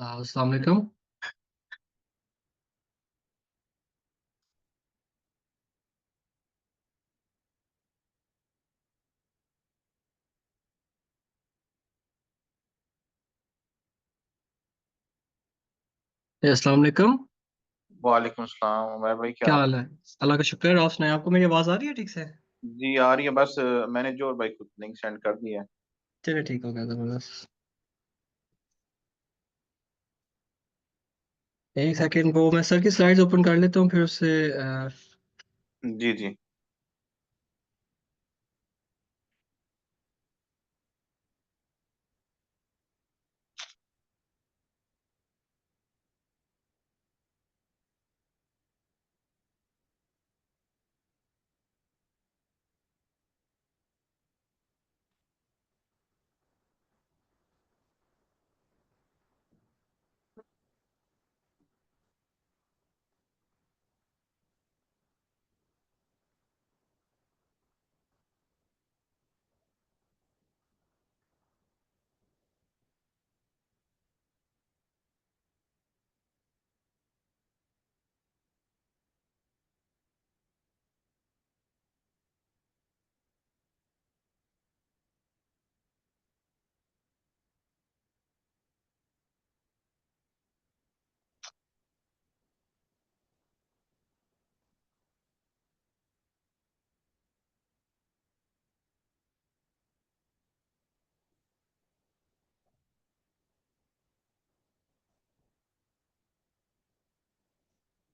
अस्सलाम वालेकुम। अस्सलाम वालेकुम। वालेकुम सलाम उमर भाई, क्या क्या हाल हाल है? है? अल्लाह का शुक्र है। आप सुनाएं, आपको मेरी आवाज़ आ रही है ठीक से? जी आ रही है, बस मैंने जोर भाई को लिंक सेंड कर दिया है। चलिए ठीक हो गया, ज़बरदस्त। एक सेकंड, वो मैं सर की स्लाइड्स ओपन कर लेता हूँ फिर उससे जी जी।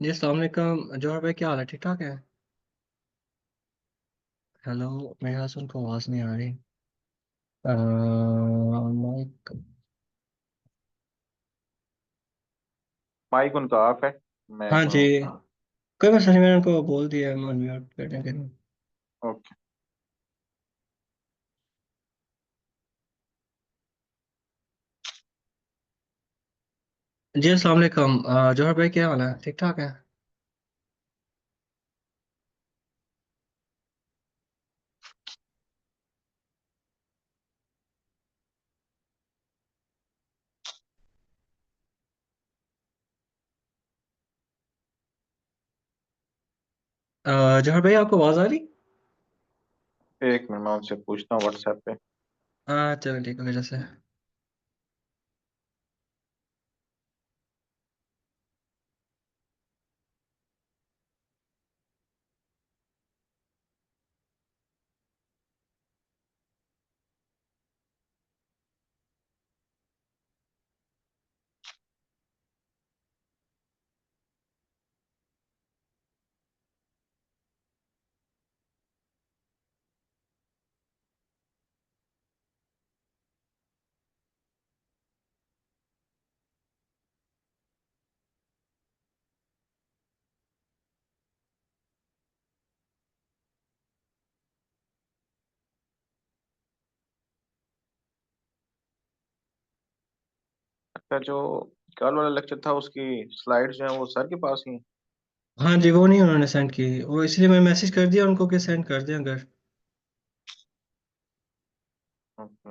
जी अस्सलाम वालेकुम जौहर भाई, क्या हाल है? ठीक ठाक है? हेलो। मेरे ख्याल से उनको आवाज़ नहीं आ रही। माइक। माइक उनका ऑफ है। मैं हाँ जी। सुनूँ? कोई मसला नहीं, मैंने उनको बोल दिया है म्यूट करने के लिए। ओके। जी अस्सलाम वालेकुम। जौहर भाई क्या हाल है? ठीक ठाक है? जौहर भाई आपको आवाज़ आ रही? एक मिनट, मैं उनसे पूछता हूँ व्हाट्सएप पे। हाँ चलो ठीक हो गया जैसे। अच्छा, जो कल वाला लेक्चर था उसकी स्लाइड्स जो है वो सर के पास ही हैं? हाँ जी, वो नहीं उन्होंने सेंड की, वो इसलिए मैं मैसेज कर दिया उनको कि सेंड कर दें अगर। ओके।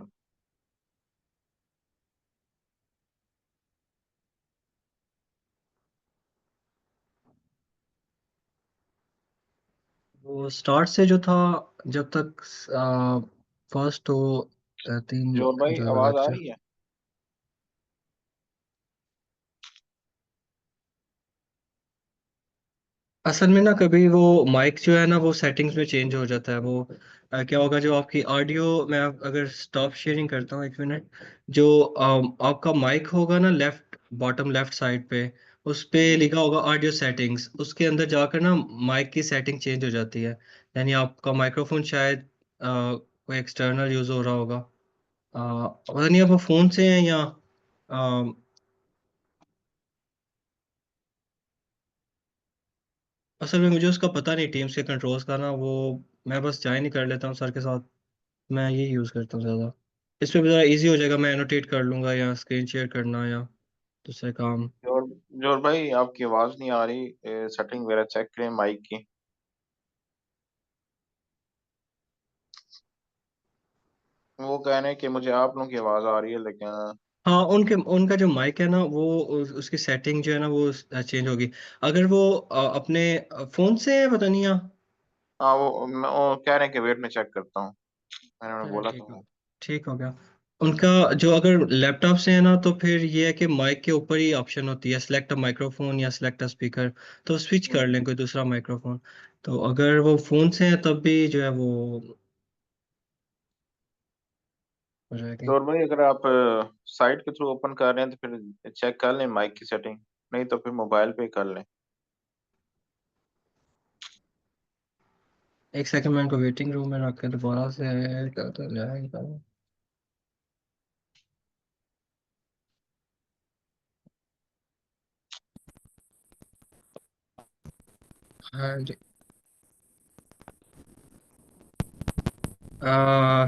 वो स्टार्ट से जो था, जब तक फर्स्ट तो तीन जोर भाई, जो आवाज आ लेक्चर। रही है? असल में ना कभी वो माइक जो है ना वो सेटिंग्स में चेंज हो जाता है। वो क्या होगा, जो आपकी ऑडियो, मैं अगर स्टॉप शेयरिंग करता हूँ एक मिनट। जो आपका माइक होगा ना, लेफ्ट बॉटम लेफ्ट साइड पे, उस पे जी। लिखा होगा ऑडियो सेटिंग्स। उसके अंदर जाकर ना माइक की सेटिंग चेंज हो जाती है। यानी आपका माइक्रोफोन शायद कोई एक्सटर्नल यूज हो रहा होगा। पता नहीं आप फोन से हैं या असल में मुझे उसका पता नहीं, टीम्स के कंट्रोल्स का ना वो। मैं बस ज्वाइन ही कर लेता हूँ सर के साथ। मैं ये यूज़ करता हूँ ज़्यादा। इस पे ज़रा इजी हो जाएगा, मैं एनोटेट कर लूँगा या स्क्रीन शेयर करना या दूसरे काम। जोर जोर भाई, आपकी आवाज नहीं आ रही। सेटिंग वगैरह चेक करें माइक की। वो कह रहे हैं कि मुझे आप लोगों की आवाज आ रही है, लेकिन हाँ, उनके उनका जो माइक है ना वो उसकी सेटिंग जो है ना वो चेंज होगी। अगर वो अपने फोन से है पता नहीं यहाँ। हाँ वो कह रहे हैं कि वेट में चेक करता हूँ, मैंने उन्हें चलो बोला ठीक हो, था। ठीक हो गया। उनका जो अगर लैपटॉप से है ना तो फिर ये है कि माइक के ऊपर ही ऑप्शन होती है सिलेक्ट अ माइक्रोफोन या सिलेक्ट अ स्पीकर, तो स्विच कर लें हम्म। कोई दूसरा माइक्रोफोन। तो अगर वो फोन से है तब भी जो है वो हो जाएगी। तो और भाई अगर आप साइट के थ्रू ओपन कर रहे हैं तो फिर चेक कर लें माइक की सेटिंग, नहीं तो फिर मोबाइल पे ही कर लें। एक सेकंड, मैं इनको वेटिंग रूम में रख के दोबारा से करता जाएगा। हाँ जी।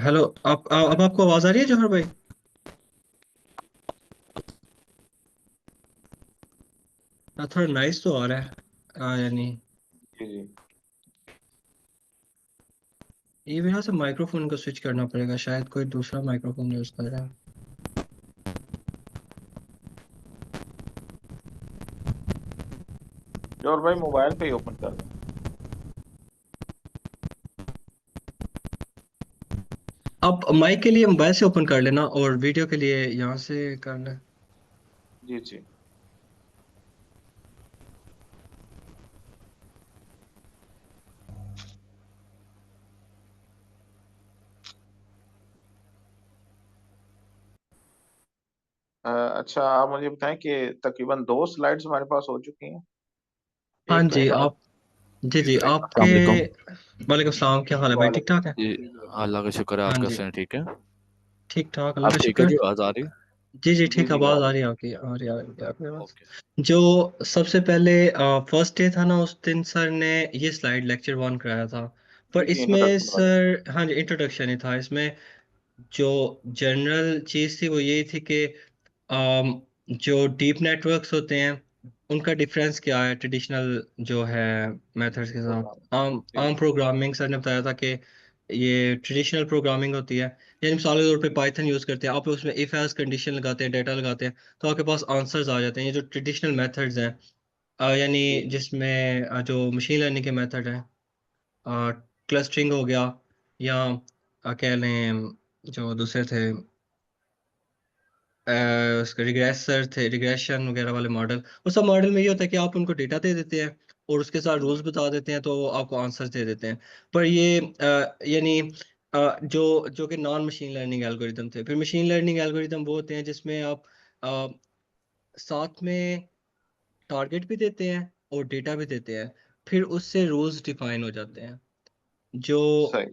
हेलो, आप अब आपको आवाज आ रही है जौहर भाई? थोड़ा नाइस तो आ रहा है। यानी जी जी। ये मेरा से माइक्रोफोन को स्विच करना पड़ेगा, शायद कोई दूसरा माइक्रोफोन यूज कर रहा है। जो और भाई मोबाइल पे ही ओपन कर लें। आप माइक के लिए मोबाइल से ओपन कर लेना और वीडियो के लिए यहाँ से कर लें। जी जी। अच्छा आप मुझे बताएं कि तकरीबन 2 स्लाइड्स हमारे पास हो चुकी हैं। हाँ एक तो जी, है आप जी जी आपके अस्सलाम वालेकुम। वालेकुम सलाम, क्या हाल है भाई, ठीक वालेकुम। ठाक है? जी, अल्लाह का शुक्र है। हाँ आप जी, कैसे हैं? ठीक है? ठीक ठाक, अल्लाह आप का ठीक है शुक्र जी? है। आवाज़ आ रही है? जी जी जी ठीक, जी आवाज आ आ रही रही है आपकी, आ रही है आपकी आवाज। ओके। जो सबसे पहले फर्स्ट डे था ना, उस दिन सर ने ये स्लाइड लेक्चर वन कराया था। पर जी जी इसमें इंट्रोडक्शन वाली। सर, हाँ जी, इंट्रोडक्शन ही था इसमें। जो जनरल चीज़ थी वो यही थी कि जो डीप नेटवर्क्स होते हैं उनका डिफरेंस क्या है ट्रेडिशनल जो है मेथड्स के प्रोग्राम। साथ। आम जी आम प्रोग्रामिंग सर ने बताया था कि ये ट्रेडिशनल प्रोग्रामिंग होती है। यानी मिसाल के तौर पे पाइथन यूज़ करते हैं आप, उसमें इफ एल्स कंडीशन लगाते हैं, डाटा लगाते हैं, तो आपके पास आंसर्स आ जाते हैं। ये जो ट्रेडिशनल मेथड्स हैं, यानी जी जी जिसमें जो मशीन लर्निंग के मेथड हैं, क्लस्टरिंग हो गया, या कह लें जो दूसरे थे, उसके रिग्रेसर थे, रिग्रेशन वगैरह वाले मॉडल। उस सब मॉडल में ये होता है कि आप उनको डेटा दे देते हैं और उसके साथ रूल्स बता देते हैं तो वो आपको आंसर्स दे देते हैं। पर ये यानी जो कि नॉन मशीन लर्निंग एल्गोरिदम थे। फिर मशीन लर्निंग एल्गोरिदम वो होते हैं जिसमें आप अ, साथ में टारगेट भी देते हैं और डेटा भी देते हैं, फिर उससे रूल्स डिफाइन हो जाते हैं। जो सही।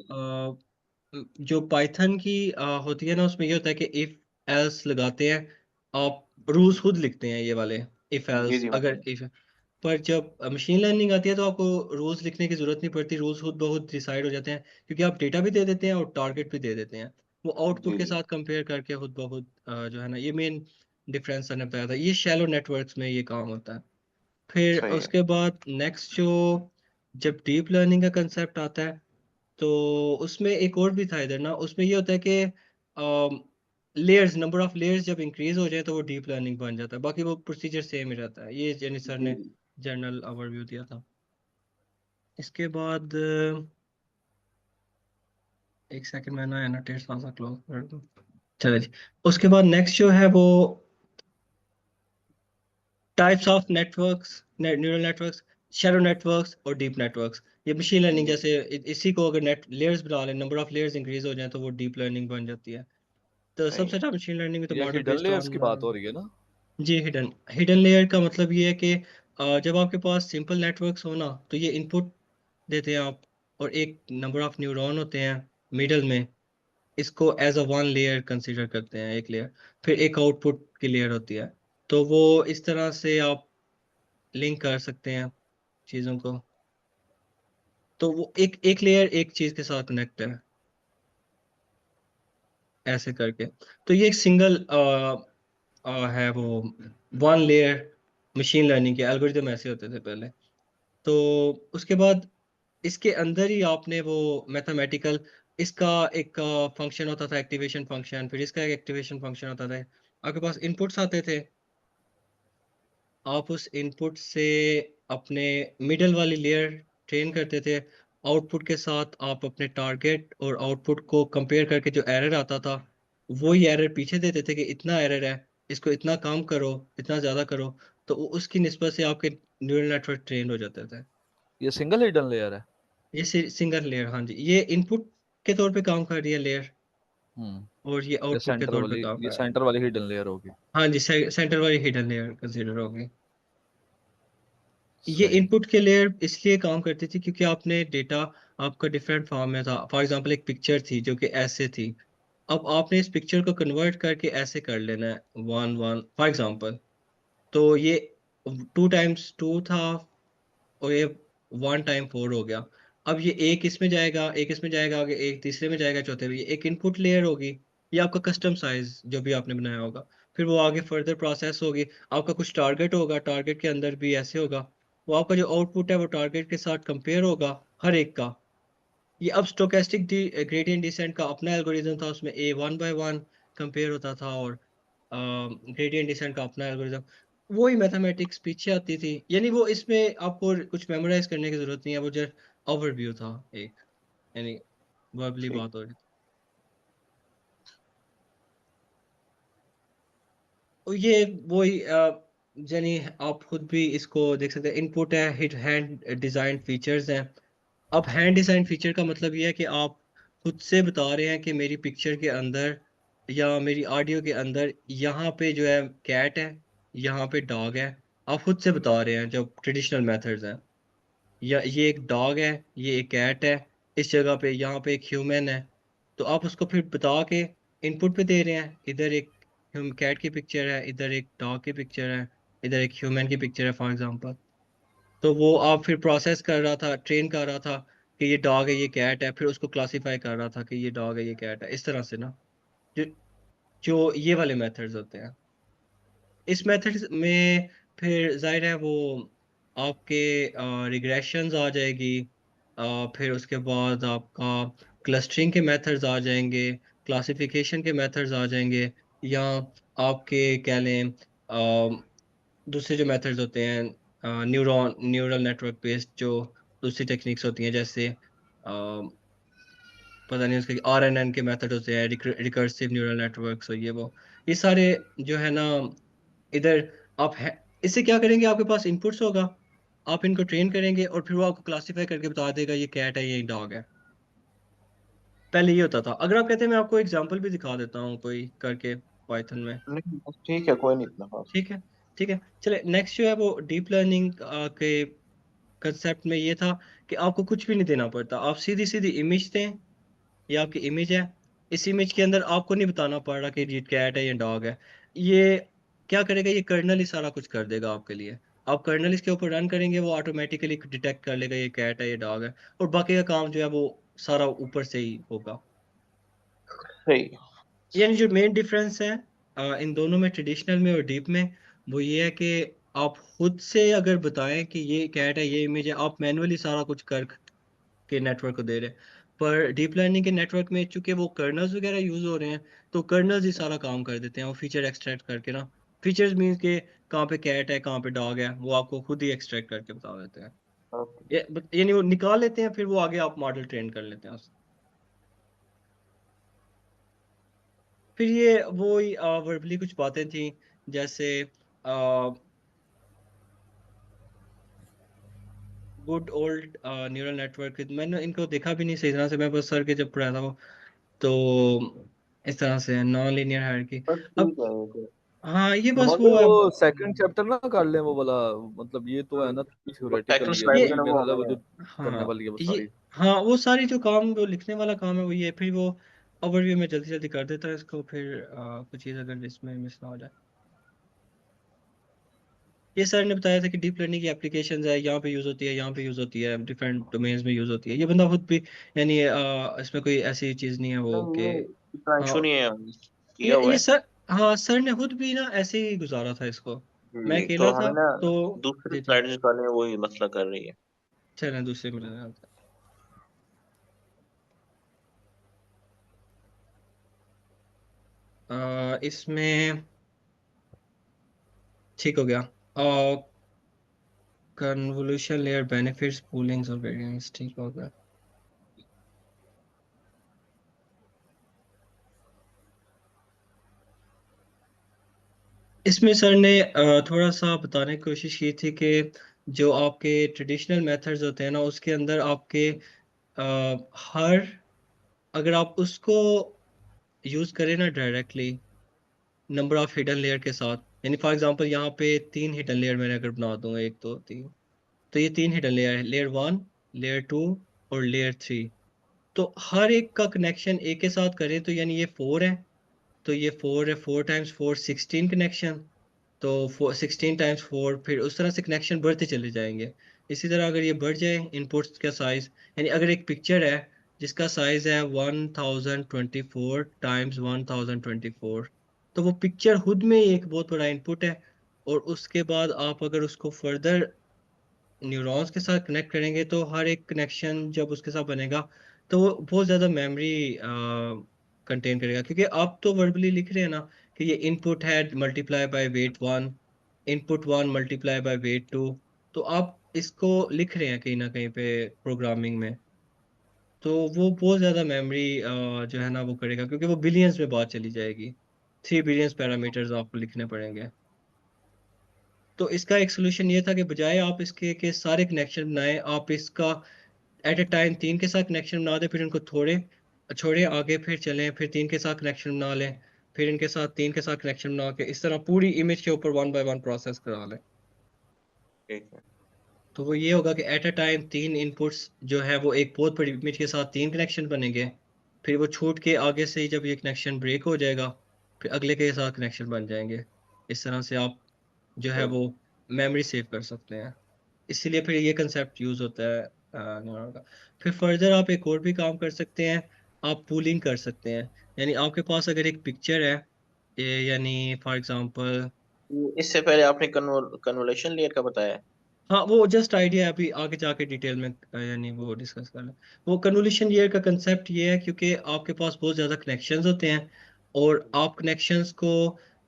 जो पाइथन की होती है ना, उसमें ये होता है कि इफ एल्स लगाते हैं, आप रूल्स खुद लिखते हैं ये वाले, इफ जी एल्स जी अगर मतलब। इफ। पर जब मशीन लर्निंग आती है तो आपको रूल्स लिखने की जरूरत नहीं पड़ती, रूल्स खुद ब खुद डिसाइड हो जाते हैं, क्योंकि आप डेटा भी दे देते हैं और टारगेट भी दे देते हैं। वो आउटपुट जी के जी साथ कंपेयर करके खुद ब खुद जो है ना, ये मेन डिफरेंस मैंने बताया था। ये शैलो नेटवर्क्स में ये काम होता है। फिर सही है। उसके बाद नेक्स्ट जो, जब डीप लर्निंग का कंसेप्ट आता है, तो उसमें एक और भी था इधर ना, उसमें ये होता है कि लेयर्स, नंबर ऑफ लेयर्स जब इंक्रीज हो जाए तो वो डीप लर्निंग बन जाता है। बाकी वो प्रोसीजर सेम ही रहता है। ये जेनी सर जी ने जी जनरल ओवरव्यू दिया था। इसके बाद एक सेकंड में ना एनोटेट सा क्लोज कर दूं। चलो जी। उसके बाद नेक्स्ट जो है वो types of networks, neural networks, shadow networks और डीप नेटवर्क्स। ये मशीन लर्निंग जी जैसे इसी को अगर नेट लेयर्स बढ़ा लें, नंबर ऑफ लेयर्स इंक्रीज हो जाए तो वो डीप लर्निंग बन जाती है। तो सही सबसे है। ज्यादा मशीन लर्निंग में तो ये model hidden based layers on. की बात हो रही है ना? जी, हिडन हिडन लेयर का मतलब ये है कि जब आपके पास सिंपल नेटवर्क्स हो ना, तो ये इनपुट देते हैं आप, और एक नंबर ऑफ न्यूरॉन होते हैं मिडल में, इसको as a one layer consider करते हैं, एक लेयर। फिर एक आउटपुट की लेयर होती है। तो वो इस तरह से आप लिंक कर सकते हैं चीज़ों को। तो वो एक एक लेयर एक चीज़ के साथ कनेक्ट है, ऐसे करके। तो ये एक सिंगल है वो वन लेयर मशीन लर्निंग के एल्गोरिदम ऐसे होते थे पहले। तो उसके बाद इसके अंदर ही आपने वो मैथमेटिकल, इसका एक फंक्शन होता था एक्टिवेशन फंक्शन, फिर इसका एक एक्टिवेशन फंक्शन होता था आपके पास इनपुट्स आते थे, आप उस इनपुट से अपने मिडल वाली लेयर ट्रेन करते थे। आउटपुट के साथ आप अपने टारगेट और आउटपुट को कंपेयर करके जो एरर आता था, वही एरर पीछे देते थे कि इतना एरर है, इसको इतना काम करो, इतना ज़्यादा करो। तो उसकी निस्बत से आपके न्यूरल नेटवर्क ट्रेन हो जाते थे। ये सिंगल हिडन लेयर है। ये सिंगल लेयर, हाँ जी, ये इनपुट के तौर पे काम कर रही है लेयर, हम्म। और ये आउटपुट के तौर पे काम ये कर रहा है। सेंटर वाली हिडन लेयर होगी। हाँ जी, सेंटर वाली हिडन लेयर कंसीडर होगी। ये सही। इनपुट के लेयर इसलिए काम करती थी क्योंकि आपने डेटा आपका डिफरेंट फॉर्म में था। फॉर एग्जांपल एक पिक्चर थी जो कि ऐसे थी, अब आपने इस पिक्चर को कन्वर्ट करके ऐसे कर लेना है, वन वन फॉर एग्जांपल। तो ये 2 टाइम्स 2 था, और ये 1 टाइम 4 हो गया। अब ये एक इसमें जाएगा, एक इसमें जाएगा, आगे एक तीसरे में जाएगा, चौथे में। ये एक इनपुट लेयर होगी, ये आपका कस्टम साइज जो भी आपने बनाया होगा। फिर वो आगे फर्दर प्रोसेस होगी, आपका कुछ टारगेट होगा, टारगेट के अंदर भी ऐसे होगा। वो आपका जो आउटपुट है वो टारगेट के साथ कंपेयर होगा हर एक का। ये अब स्टोकेस्टिक ग्रेडियंट डिसेंट का अपना एल्गोरिथम था, उसमें ए 1 बाय 1 कंपेयर होता था, और ग्रेडियंट डिसेंट का अपना एल्गोरिथम। वही मैथमेटिक्स पीछे आती थी, यानी वो इसमें आपको कुछ मेमोराइज करने की जरूरत नहीं है, वो जस्ट ओवरव्यू था एक, यानी वर्बली ठीक। बात हो रही थी। और ये वही यानी आप खुद भी इसको देख सकते हैं, इनपुट है, हिट हैंड डिजाइन फीचर्स हैं। अब हैंड डिजाइन फीचर का मतलब ये है कि आप खुद से बता रहे हैं कि मेरी पिक्चर के अंदर या मेरी ऑडियो के अंदर यहाँ पे जो है कैट है, यहाँ पे डॉग है। आप खुद से बता रहे हैं, जो ट्रेडिशनल मेथड्स हैं, या ये एक डॉग है, ये एक कैट है, इस जगह पे यहाँ पे एक ह्यूमन है। तो आप उसको फिर बता के इनपुट पे दे रहे हैं, इधर एक कैट की पिक्चर है, इधर एक डॉग की पिक्चर है, इधर एक ह्यूमन की पिक्चर है फॉर एग्जांपल। तो वो आप फिर प्रोसेस कर रहा था, ट्रेन कर रहा था कि ये डॉग है, ये कैट है, फिर उसको क्लासिफाई कर रहा था कि ये डॉग है, ये कैट है, इस तरह से ना। जो जो ये वाले मेथड्स होते हैं, इस मेथड में फिर जाहिर है वो आपके रिग्रेशंस आ जाएगी। फिर उसके बाद आपका क्लस्टरिंग के मेथड्स आ जाएंगे, क्लासिफिकेशन के मेथड्स आ जाएंगे, या आपके कह लें दूसरे जो मेथड्स होते हैं, न्यूरल नेटवर्क बेस्ड जो दूसरी टेक्निक्स होती हैं, जैसे पता नहीं उसके RNN के मेथड होते हैं, रिकर्सिव न्यूरल नेटवर्क्स, और ये सारे जो है ना, इधर आप है, इससे क्या करेंगे, आपके पास इनपुट्स होगा, आप इनको ट्रेन करेंगे और फिर वो आपको क्लासीफाई करके बता देगा ये कैट है, ये डॉग है। पहले ये होता था। अगर आप कहते हैं मैं आपको एग्जांपल भी दिखा देता हूँ कोई करके पाइथन में। नहीं बस ठीक है, कोई नहीं इतना खास। ठीक है, ठीक है, चले नेक्स्ट जो है वो डीप लर्निंग के कंसेप्ट में ये था कि आपको कुछ भी नहीं देना पड़ता, आप सीधी सीधी इमेज दें। ये आपकी इमेज है, इस इमेज के अंदर आपको नहीं बताना पड़ रहा कि ये कैट है या डॉग है। ये क्या करेगा, ये कर्नल ही सारा कुछ कर देगा आपके लिए। आप कर्नल इसके ऊपर रन करेंगे, वो ऑटोमेटिकली डिटेक्ट कर लेगा ये कैट है, ये डॉग है, और बाकी का काम जो है वो सारा ऊपर से ही होगा। सही। यानी जो मेन डिफरेंस है इन दोनों में, ट्रेडिशनल में और डीप में, वो ये है कि आप खुद से अगर बताएं कि ये कैट है, ये इमेज है, आप मैनुअली सारा कुछ कर के नेटवर्क को दे रहे हैं। पर डीप लर्निंग के नेटवर्क में चूंकि वो कर्नल्स वगैरह यूज हो रहे हैं, तो कर्नल्स ही सारा काम कर देते हैं, वो फीचर एक्सट्रैक्ट करके ना। फीचर्स मीन्स के कहाँ पे कैट है, कहाँ पे डॉग है, वो आपको खुद ही एक्सट्रैक्ट करके बता देते हैं। ओके। यानी वो निकाल लेते हैं, फिर वो आगे आप मॉडल ट्रेन कर लेते हैं उससे। फिर ये वो वर्बली कुछ बातें थी, जैसे गुड ओल्ड न्यूरल नेटवर्क। मैंने इनको देखा भी नहीं सही तरह से, मैं बस सर के जब पढ़ा था वो। तो इस तरह से नॉन लीनियर हायरार्की। बस अब ठीक है ये। हाँ, ये बस मगर वो वो अब सेकंड चैप्टर ना कर लें वो वाला। मतलब ये तो है ना, वो थ्योरेटिकल सेकंड ही है, ये वो ये भी स्लाइड जो है मेरे वो ख्याल है वो हमें जो करने हाँ वाली है वो ये सारी। हाँ, वो सारी जो काम, वो लिखने वाला काम है वो ये, फिर वो ओवरव्यू में जल्दी जल्दी कर देता है इसको, फिर कुछ चीज़ अगर इसमें मिस ना हो जाए। ये सर ने बताया था कि डीप लर्निंग की एप्लीकेशंस है, यहाँ पे यूज़ होती है, यहाँ पे यूज़ होती है, डिफरेंट डोमेन्स में यूज़ होती है। ये बंदा खुद भी, यानी इसमें कोई ऐसी चीज़ नहीं है वो नहीं कि ये इतना हाँ, इशू नहीं है, किया हुआ ये है। सर, हाँ सर ने खुद भी ना ऐसे ही गुजारा था इसको। मैं जी तो अकेला था हमें ना तो। दूसरी जी जी, स्लाइड निकालनी है, वही मसला कर रही है। चलें दूसरे में लेते हैं। इसमें ठीक हो गया। कन्वोल्यूशन लेयर बेनिफिट्स पूलिंग्स और वेरिएंस, ठीक हो गया। इसमें सर ने थोड़ा सा बताने की कोशिश की थी कि जो आपके ट्रेडिशनल मेथड्स होते हैं ना, उसके अंदर आपके हर, अगर आप उसको यूज करें ना directly number of hidden layer के साथ, यानी फॉर एग्जांपल यहाँ पे 3 हिडन लेयर मैंने अगर बना दूंगा, 1 2 3, तो ये 3 हिडन लेयर है, लेयर 1, लेयर 2 और लेयर 3। तो हर एक का कनेक्शन एक के साथ करें तो यानी ये 4 है, तो ये 4 है, 4 टाइम्स 4 16 कनेक्शन, तो 16 टाइम्स 4, फिर उस तरह से कनेक्शन बढ़ते चले जाएंगे। इसी तरह अगर ये बढ़ जाए इनपुट्स का साइज, यानी अगर एक पिक्चर है जिसका साइज है 1024 टाइम्स 1024, तो वो पिक्चर खुद में ही एक बहुत बड़ा इनपुट है। और उसके बाद आप अगर उसको फर्दर न्यूरॉन्स के साथ कनेक्ट करेंगे तो हर एक कनेक्शन जब उसके साथ बनेगा तो वो बहुत ज़्यादा मेमोरी कंटेन करेगा, क्योंकि आप तो वर्बली लिख रहे हैं ना कि ये इनपुट है multiply by weight 1, input 1 multiply by weight 2, तो आप इसको लिख रहे हैं कहीं ना कहीं पे प्रोग्रामिंग में। तो वो बहुत ज़्यादा मेमोरी जो है ना वो करेगा, क्योंकि वो बिलियंस में बात चली जाएगी, 3 बिलियंस पैरामीटर्स आपको लिखने पड़ेंगे। तो इसका एक सोल्यूशन ये था कि बजाय आप इसके के सारे कनेक्शन बनाएं, आप इसका एट ए टाइम 3 के साथ कनेक्शन बना दें, फिर इनको थोड़े छोड़े आगे, फिर चलें, फिर 3 के साथ कनेक्शन बना लें, फिर इनके साथ 3 के साथ कनेक्शन बना के इस तरह पूरी इमेज के ऊपर 1 बाय 1 प्रोसेस करा लें। ठीक है। तो वो ये होगा कि एट अ टाइम 3 इनपुट्स जो है वो एक बहुत बड़ी इमेज के साथ 3 कनेक्शन बनेंगे, फिर वो छूट के आगे से ही जब ये कनेक्शन ब्रेक हो जाएगा फिर अगले के साथ कनेक्शन बन जाएंगे। इस तरह से आप जो है ठीक। वो मेमोरी सेव कर सकते हैं। इसीलिए फिर ये कंसेप्ट यूज होता है न्यूरॉन का। फिर फर्दर आप एक और भी काम कर सकते हैं, आप पूलिंग कर सकते हैं। यानी आपके पास अगर एक पिक्चर है, यानी फॉर एग्जांपल, इससे पहले आपने कन्वोल्यूशन लेयर का बताया। हाँ वो जस्ट आइडिया है, अभी आगे जाके डिटेल में यानी वो डिस्कस कर लें। वो कन्वोल्यूशन ईयर का कंसेप्ट ये है क्योंकि आपके पास बहुत ज़्यादा कनेक्शंस होते हैं, और आप कनेक्शंस को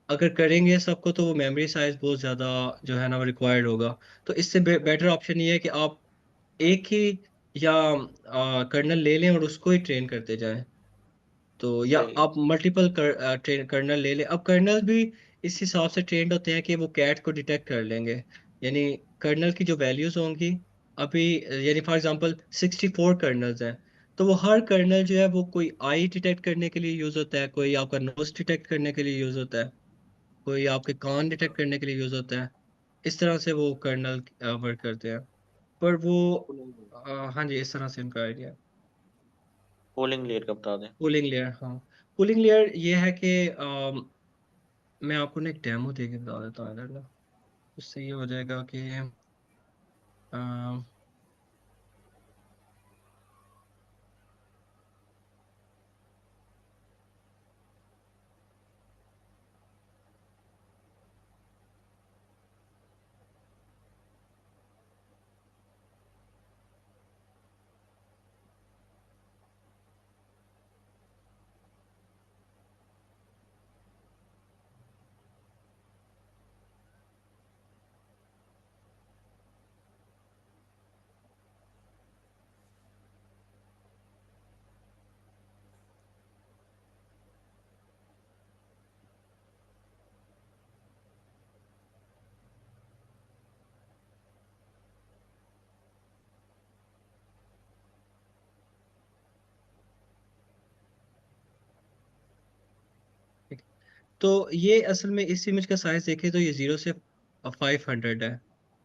अगर करेंगे सबको तो वो मेमोरी साइज बहुत ज़्यादा जो है ना वो रिक्वायर्ड होगा। तो इससे बेटर ऑप्शन ये है कि आप एक ही या कर्नल ले लें और उसको ही ट्रेन करते जाएं। तो या सही है। आप मल्टीपल ट्रेन कर्नल ले लें। अब कर्नल भी इस हिसाब से ट्रेंड होते हैं कि वो कैट को डिटेक्ट कर लेंगे, यानी कर्नल की जो वैल्यूज होंगी अभी, यानी फॉर एग्जांपल 64 कर्नल्स हैं, तो वो हर कर्नल जो है वो कोई आई डिटेक्ट करने के लिए यूज होता है, कोई आपका नोज डिटेक्ट करने के लिए यूज होता है, कोई आपके कान डिटेक्ट करने के लिए यूज होता है। इस तरह से वो कर्नल वर्क करते हैं। पर वो हाँ जी, इस तरह से उनका आइडिया है। पोलिंग लेयर का बता दें। कूलिंग लेयर, हाँ। कूलिंग लेयर ये है कि मैं आपको ना एक डेमो दे के बता देता हूँ इधर ना, उससे ये हो जाएगा कि अम, ठीक। तो ये असल में इस इमेज का साइज देखें तो ये 0 से 500 है,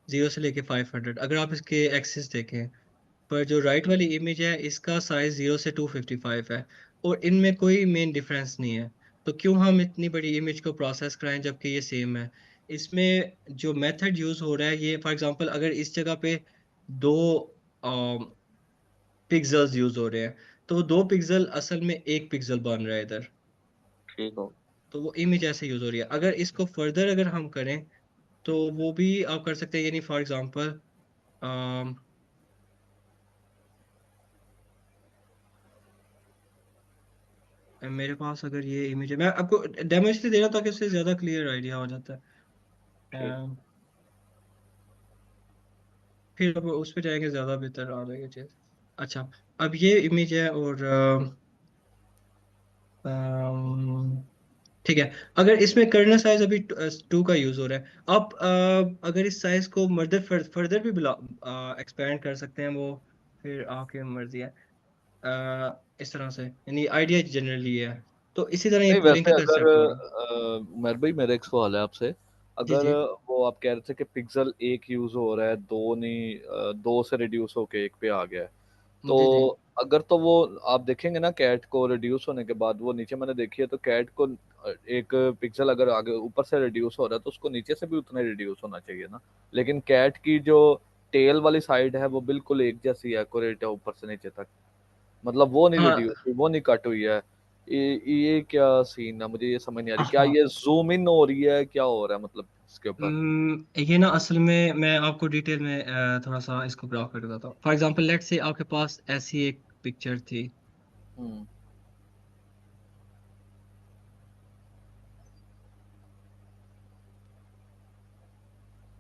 0 से लेके 500 अगर आप इसके एक्सिस देखें। पर जो राइट वाली इमेज है इसका साइज 0 से 255 है, और इनमें कोई मेन डिफरेंस नहीं है। तो क्यों हम इतनी बड़ी इमेज को प्रोसेस कराएं जबकि ये सेम है। इसमें जो मेथड यूज हो रहा है, ये फॉर एग्जांपल अगर इस जगह पे 2 पिक्सल्स यूज हो रहे हैं, तो वो 2 पिक्सल असल में 1 पिक्सल बन रहा है इधर। ठीक हो। तो वो इमेज ऐसे यूज हो रही है। अगर इसको फर्दर अगर हम करें तो वो भी आप कर सकते हैं, यानी फॉर एग्जांपल मेरे पास अगर ये इमेज है, मैं आपको डेमो इसलिए दे रहा हूं ताकि उससे ज्यादा क्लियर आइडिया हो जाता है। ठीक। फिर अब उस पे जाएंगे, ज़्यादा बेहतर आ जाएगी चीज़। अच्छा, अब ये इमेज है और अम, ठीक है। अगर इसमें कर्नल साइज अभी 2 का यूज हो रहा है, आप अगर इस साइज को मर्दर फर्दर भी एक्सपेंड कर सकते हैं, वो फिर आपकी मर्जी है। इस तरह से, यानी आइडिया जनरली है, तो इसी तरह ये नहीं लिंक वैसे कर अगर सकते हो। मेहर भाई मेरा एक सवाल है आपसे। जी अगर जी वो आप कह रहे थे कि पिक्सल एक यूज हो रहा है, दो नहीं, दो से रिड्यूस होके एक पे आ गया है, तो जी जी। अगर तो वो आप देखेंगे ना कैट को रिड्यूस होने के बाद, वो नीचे मैंने देखी है तो कैट को एक पिक्सल अगर आगे ऊपर से रिड्यूस हो रहा है तो उसको नीचे से भी उतना रिड्यूस होना चाहिए ना। लेकिन कैट की जो टेल वाली साइड है वो बिल्कुल एक जैसी एक्यूरेट है ऊपर से नीचे तक, मतलब वो नहीं हाँ रिड्यूस हुई, वो नहीं कट हुई है। ये क्या सीन है, मुझे ये समझ नहीं आ रही, क्या हाँ। ये जूम इन हो रही है, क्या हो रहा है मतलब इसके ऊपर। ये ना असल में मैं आपको डिटेल में थोड़ा सा इसको ग्राफ करके बताता हूँ। फॉर एग्जांपल लेट्स से आपके पास ऐसी एक पिक्चर थी। हम्म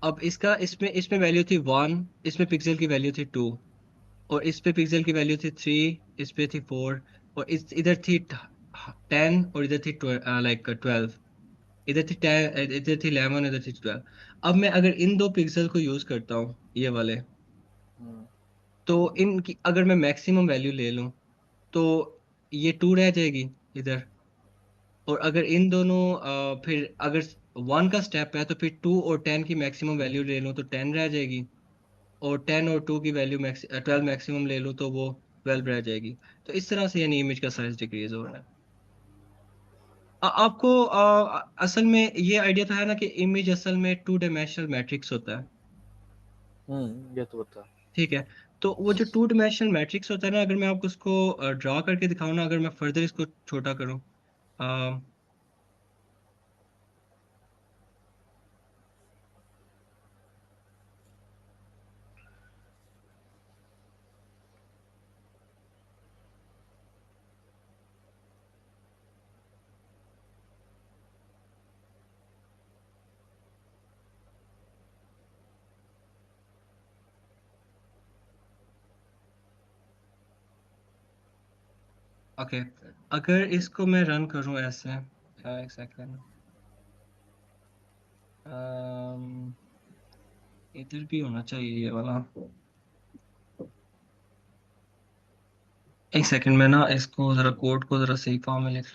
अब इसका इसमें इसमें वैल्यू थी 1, इसमें पिक्सल की वैल्यू थी 2, और इस पे पिक्सल की वैल्यू थी 3, इस पे थी 4, और इस इधर थी 10, और इधर थी लाइक 12, इधर थी 10, इधर थी 11, इधर थी 12। अब मैं अगर इन दो पिक्सल को यूज करता हूँ, ये वाले, हम्म तो इनकी अगर मैं मैक्सिमम वैल्यू ले लूँ, तो ये 2 रह जाएगी इधर। और अगर इन दोनों फिर अगर 1 का स्टेप है, तो फिर 2 और 10 की मैक्सिमम वैल्यू ले लूँ तो 10 रह जाएगी। और 10 और 2 की वैल्यू 12 मैक्सिमम ले लूँ तो वो 12 रह जाएगी। तो इस तरह से यानी इमेज का साइज डिक्रीज हो रहा है। आपको असल में ये आइडिया तो है ना कि इमेज असल में 2 डायमेंशनल मैट्रिक्स होता है। ये तो बता। ठीक है। तो वो जो 2 डायमेंशनल मैट्रिक्स होता है ना, अगर मैं आपको उसको ड्रा करके दिखाऊँ ना, अगर मैं फर्दर इसको छोटा करूँ, ओके, अगर इसको मैं रन करूँ ऐसे, एक सेकेंड, इधर भी होना चाहिए ये वाला। एक सेकंड में ना इसको जरा कोड को जरा सही फॉर्म में लिख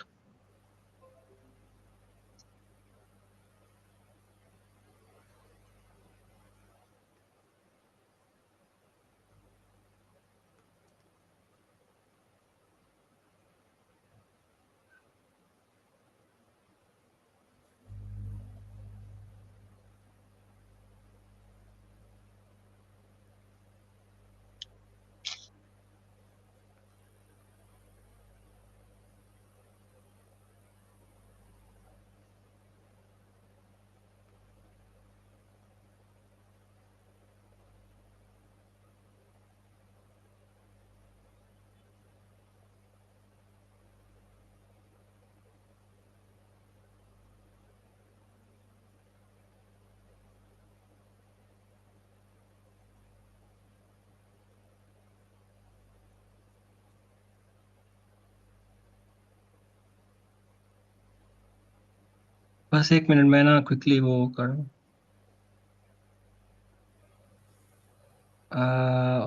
बस 1 मिनट में ना क्विकली वो करूँ।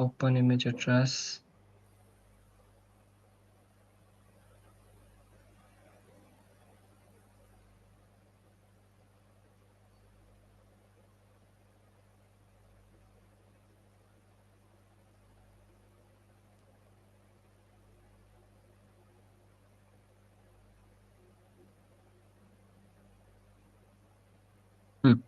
Open image address. हम्म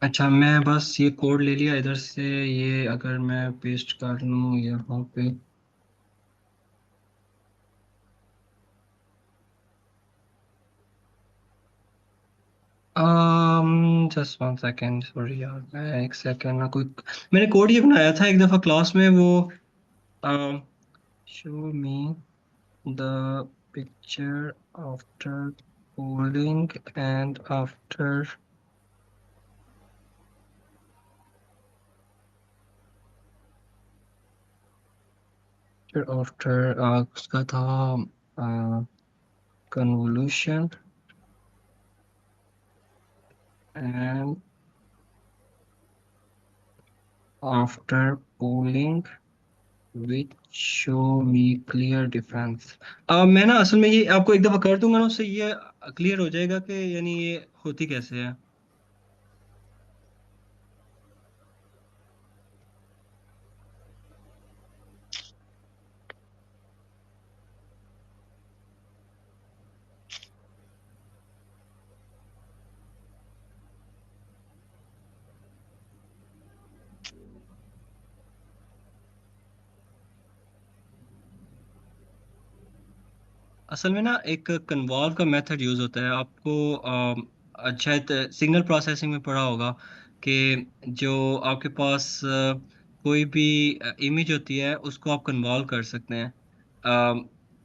अच्छा, मैं बस ये कोड ले लिया इधर से, ये अगर मैं पेस्ट कर लूँ यहाँ पे। जस्ट वन सेकेंड, सॉरी यार, मैं एक सेकेंड ना, कोई मैंने कोड ये बनाया था एक दफ़ा क्लास में, वो show me the picture after cooling and after after उसका था convolution and after cooling which show me clear difference. मैं ना असल में ये आपको एक दफा कर दूंगा ना, उससे ये क्लियर हो जाएगा कि यानी ये होती कैसे है। असल में ना एक कन्वॉल्व का मेथड यूज होता है, आपको शायद सिग्नल प्रोसेसिंग में पढ़ा होगा कि जो आपके पास कोई भी इमेज होती है उसको आप कन्वॉल्व कर सकते हैं,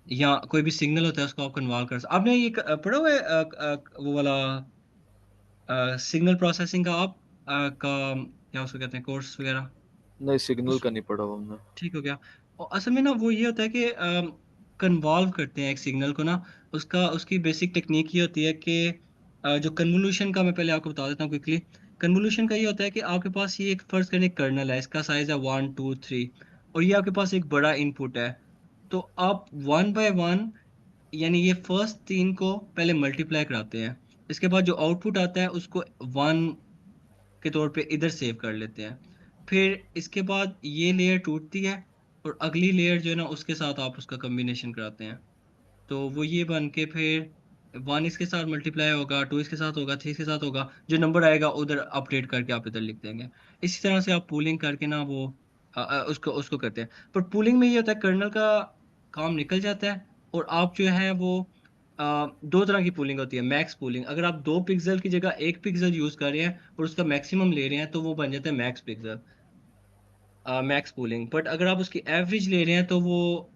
या कोई भी सिग्नल होता है उसको आप कन्वॉल्व कर सकते। आपने ये पढ़ा हुआ है वो वाला सिग्नल प्रोसेसिंग का, आप का क्या उसको कहते हैं, कोर्स वगैरह? नहीं, सिग्नल उस का नहीं पढ़ा हुआ हमने। ठीक हो गया। और असल में ना वो ये होता है कि कन्वॉल्व करते हैं एक सिग्नल को ना, उसका उसकी बेसिक टेक्निक ये होती है कि जो कन्वोल्यूशन का मैं पहले आपको बता देता हूँ क्विकली। कन्वोल्यूशन का ये होता है कि आपके पास ये एक फर्ज करें कर्नल है, इसका साइज है 1 2 3, और ये आपके पास एक बड़ा इनपुट है। तो आप वन बाय वन, यानी ये फर्स्ट तीन को पहले मल्टीप्लाई कराते हैं, इसके बाद जो आउटपुट आता है उसको वन के तौर पे इधर सेव कर लेते हैं। फिर इसके बाद ये लेयर टूटती है, और अगली लेयर जो है ना उसके साथ आप उसका कम्बिनेशन कराते हैं। तो वो ये बन के फिर वन इसके साथ मल्टीप्लाई होगा, टू इसके साथ होगा, थ्री इसके साथ होगा, जो नंबर आएगा उधर अपडेट करके आप इधर लिख देंगे। इसी तरह से आप पूलिंग करके ना वो उसको उसको करते हैं। पर पूलिंग में ये होता है कर्नल का काम निकल जाता है, और आप जो है वो दो तरह की पूलिंग होती है। मैक्स पूलिंग, अगर आप 2 पिक्सल की जगह 1 पिक्सल यूज कर रहे हैं और उसका मैक्सिमम ले रहे हैं तो वो बन जाता है max pixel, max pooling. But अगर आप उसकी एवरेज ले रहे हैं तो वो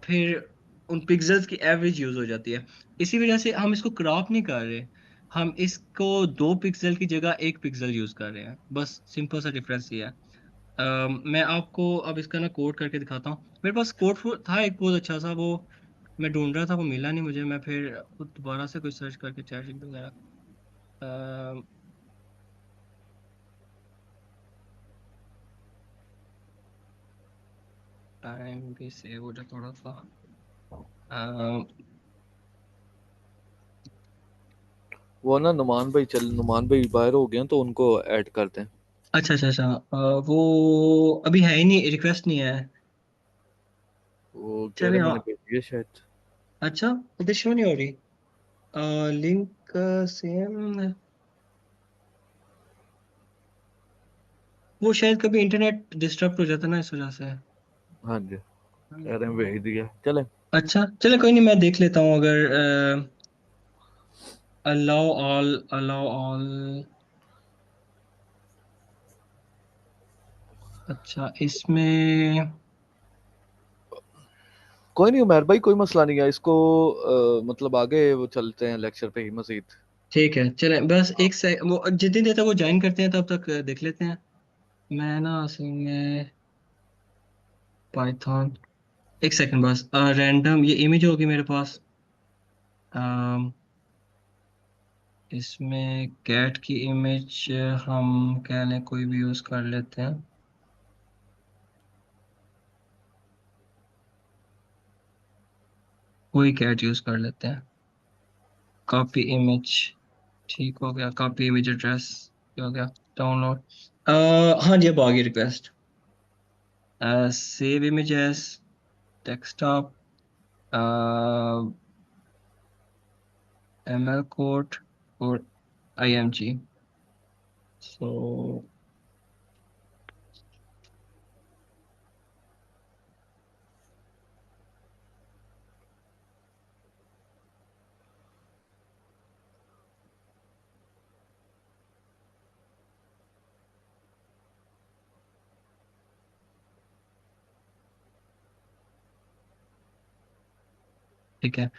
फिर उन पिक्सेल्स की एवरेज यूज हो जाती है। इसी वजह से हम इसको क्रॉप नहीं कर रहे, हम इसको 2 पिक्सल की जगह 1 पिक्सल यूज कर रहे हैं, बस सिंपल सा डिफरेंस ये है। मैं आपको अब इसका ना कोड करके दिखाता हूँ। मेरे पास कोड था एक बहुत अच्छा सा, वो मैं ढूंढ रहा था, वो मिला नहीं मुझे, मैं फिर खुद दोबारा से कुछ सर्च करके चैट वगैरह। टाइम भी सेव हो जाए थोड़ा सा। अम, वो ना नुमान भाई बाहर हो गए हैं, तो उनको ऐड करते हैं। अच्छा अच्छा अच्छा, वो अभी है ही नहीं, रिक्वेस्ट नहीं है। वो कह चले रहे हाँ। मैंने भेज दिया शायद। अच्छा, इधर शो नहीं हो रही लिंक सेम। वो शायद कभी इंटरनेट डिस्टर्ब हो जाता है ना, इस वजह से। हाँ जी, कह रहे हैं भेज दिया, चले। अच्छा चले, कोई नहीं, मैं देख लेता हूँ अगर अलाउ ऑल, अलाउ ऑल। अच्छा इसमें कोई नहीं उमर भाई, कोई मसला नहीं है इसको। मतलब आगे वो चलते हैं लेक्चर पे ही मजीद। ठीक है, चले बस एक से वो जितनी देर तक वो ज्वाइन करते हैं तब तक देख लेते हैं। मैं ना असल में पाइथन, एक सेकंड बस, रैंडम ये इमेज होगी मेरे पास। अम, इसमें कैट की इमेज हम कह लें कोई भी यूज कर लेते हैं, कोई कैट यूज कर लेते हैं। कॉपी इमेज, ठीक हो गया, कॉपी इमेज एड्रेस हो गया, डाउनलोड। हाँ जी, अब आ गई request. Save image as desktop, M L code और आई एम जी। सो ठीक है।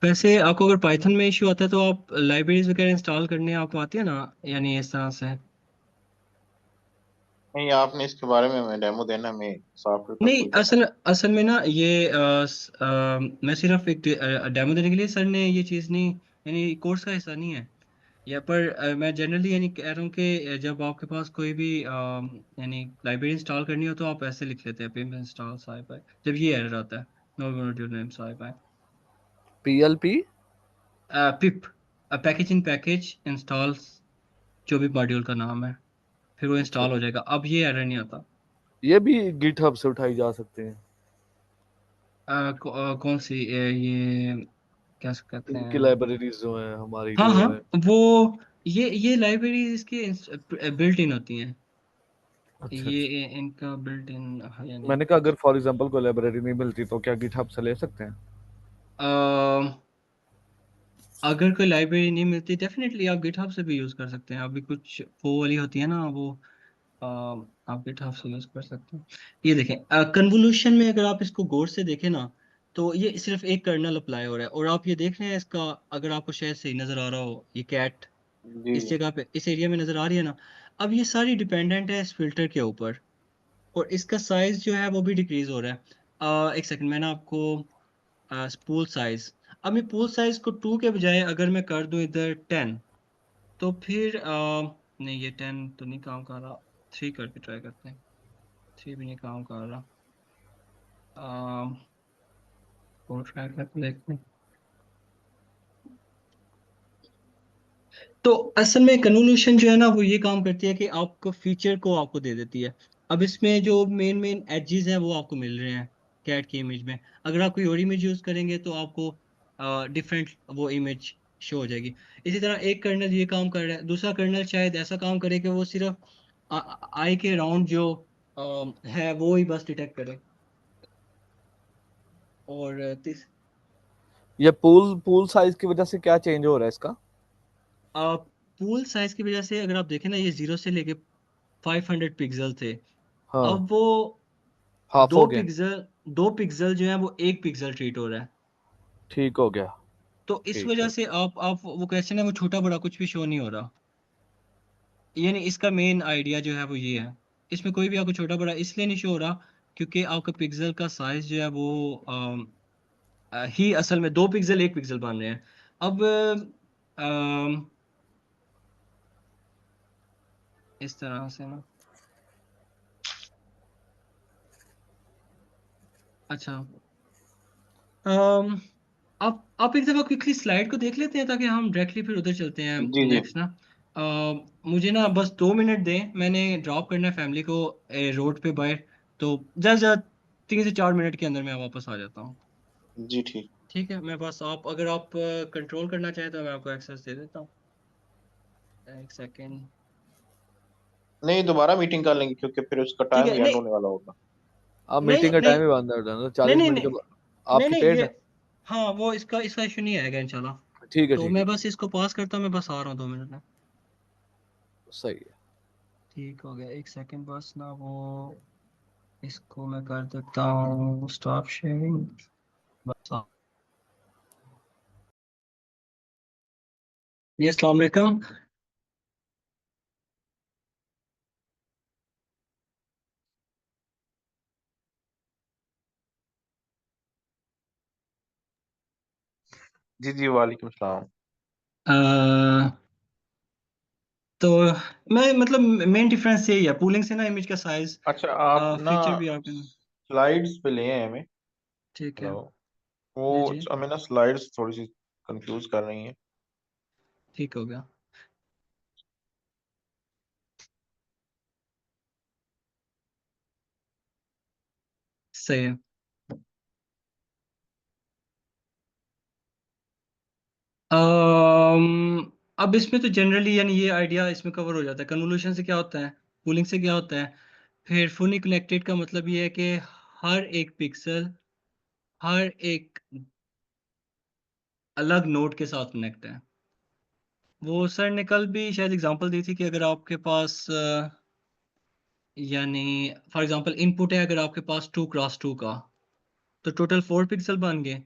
वैसे आपको अगर पाइथन में इश्यू आता है तो आप लाइब्रेरीज वगैरह इंस्टॉल करने आपको आती है ना, यानी इस तरह से। नहीं, आपने इसके बारे में हमें डेमो देना, हमें सॉफ्टवेयर का नहीं, कोई पता असल असल में ना ये मैं सिर्फ एक डेमो देने के लिए सर ने ये चीज़ नहीं, यानी कोर्स का हिस्सा नहीं है। या पर मैं जनरली यानी कह रहा हूँ कि जब आपके पास कोई भी यानी लाइब्रेरी इंस्टॉल करनी हो तो आप ऐसे लिख लेते हैं पिप इंस्टॉल scipy, जब ये एरर आता है no module name scipy PLP। Pip packaging package install, जो भी मॉड्यूल का नाम है, फिर वो अच्छा, इंस्टॉल हो जाएगा। अब ये एरर नहीं आता। ये भी गिटहब से उठाई जा सकते हैं कौन सी ये क्या कहते इनकी हैं। लाइब्रेरीज जो है हमारी हाँ जो हाँ, है। वो ये लाइब्रेरी इसके बिल्ट इन होती हैं। अच्छा ये अच्छा। इनका बिल्ट इन यानी मैंने कहा अगर फॉर एग्जांपल कोई लाइब्रेरी नहीं मिलती तो क्या गिटहब से ले सकते हैं? अगर कोई लाइब्रेरी नहीं मिलती डेफिनेटली आप गिटहब से भी यूज़ कर सकते हैं। अभी कुछ वो वाली होती है ना वो, आप गिटहब से यूज़ कर सकते हैं। ये देखें कन्वोल्यूशन में अगर आप इसको गौर से देखें ना, तो ये सिर्फ एक कर्नल अप्लाई हो रहा है और आप ये देख रहे हैं इसका, अगर आपको शायद सही नज़र आ रहा हो ये कैट जी इस जी। जगह पे इस एरिया में नज़र आ रही है ना। अब ये सारी डिपेंडेंट है इस फिल्टर के ऊपर, और इसका साइज जो है वो भी डिक्रीज हो रहा है। एक सेकंड, मैंने आपको पूल साइज, अब मैं पूल साइज को 2 के बजाय अगर मैं कर दूं इधर 10, तो फिर नहीं ये 10 तो नहीं काम कर रहा। 3 करके ट्राई करते हैं। 3 भी नहीं काम कर रहा। 4 ट्राई करके देखते हैं। तो असल में कन्वोल्यूशन जो है ना वो ये काम करती है कि आपको फीचर को आपको दे देती है। अब इसमें जो मेन मेन एजेस हैं वो आपको मिल रहे हैं कैट की इमेज में। अगर आप कोई और इमेज यूज करेंगे तो आपको डिफरेंट वो इमेज शो हो जाएगी। इसी तरह एक कर्नल ये काम कर रहा है, दूसरा कर्नल शायद ऐसा काम करे कि वो सिर्फ आई के राउंड जो है वो ही बस डिटेक्ट करे। और ये पूल पूल साइज की वजह से क्या चेंज हो रहा है इसका? पूल साइज की वजह से अगर आप देखें ना, ये 0 से लेके 500 पिक्सल थे। हाँ, अब वो हाफ दो हो गया। पिक्सल 2 पिक्सल जो है वो 1 पिक्सल ट्रीट हो रहा है। ठीक हो गया। तो इस ठीक वजह है। से आप वो क्वेश्चन है वो छोटा बड़ा कुछ भी शो नहीं हो रहा। यानी इसका मेन आइडिया जो है वो ये है, इसमें कोई भी आपको छोटा बड़ा इसलिए नहीं शो हो रहा क्योंकि आपका पिक्सल का साइज जो है वो ही असल में 2 पिक्सल 1 पिक्सल बन रहे हैं। अब इस तरह से ना, अच्छा अम, आप एक दफ़ा क्विकली स्लाइड को देख लेते हैं ताकि हम डायरेक्टली फिर उधर चलते हैं जी जी। नेक्स्ट ना। मुझे ना बस 2 मिनट दें, मैंने ड्रॉप करना है फैमिली को रोड पे बाहर। तो जस्ट 3 से 4 मिनट के अंदर मैं वापस आ जाता हूँ। जी ठीक। ठीक है, मैं बस आप अगर आप कंट्रोल करना चाहें तो मैं आपको एक्सेस दे देता हूँ। एक सेकेंड। नहीं, दोबारा मीटिंग कर लेंगे क्योंकि फिर उसका ठीक टाइम है, भी एंड नहीं होने वाला होगा। अब नहीं मीटिंग का नहीं टाइम ही बंद है तो नहीं 40 नहीं मिनट के नहीं बाद आप नहीं नहीं प्रिपेयर्ड ये, हैं? हाँ वो इसका इशू नहीं आएगा इंशाल्लाह। ठीक है तो ठीक है मैं ठीक बस इसको पास करता हूँ, मैं बस आ रहा हूँ 2 मिनट में। है। सही है। ठीक हो गया, एक सेकंड बस ना वो इसको मैं कर देता हूँ स्टॉप शेयरिंग। बस ये अस्सलाम वालेकुम। जी जी, वालेकुम सलाम। अ, तो मैं मतलब मेन डिफरेंस यही है पूलिंग से ना, इमेज का साइज अच्छा, आप ना फीचर भी आपके। स्लाइड्स पे ले आए हमें। ठीक है। हेलो। वो जी जी, हमें ना स्लाइड्स थोड़ी सी कंफ्यूज कर रही हैं। ठीक हो गया। सही है। अब इसमें तो जनरली यानी ये आइडिया इसमें कवर हो जाता है। कन्वोल्यूशन से क्या होता है, पूलिंग से क्या होता है, फिर फुली कनेक्टेड का मतलब ये है कि हर एक पिक्सल हर एक अलग नोड के साथ कनेक्ट है। वो सर ने कल भी शायद एग्जांपल दी थी कि अगर आपके पास यानी फॉर एग्जांपल इनपुट है अगर आपके पास 2x2 का, तो टोटल 4 पिक्सल बन गए।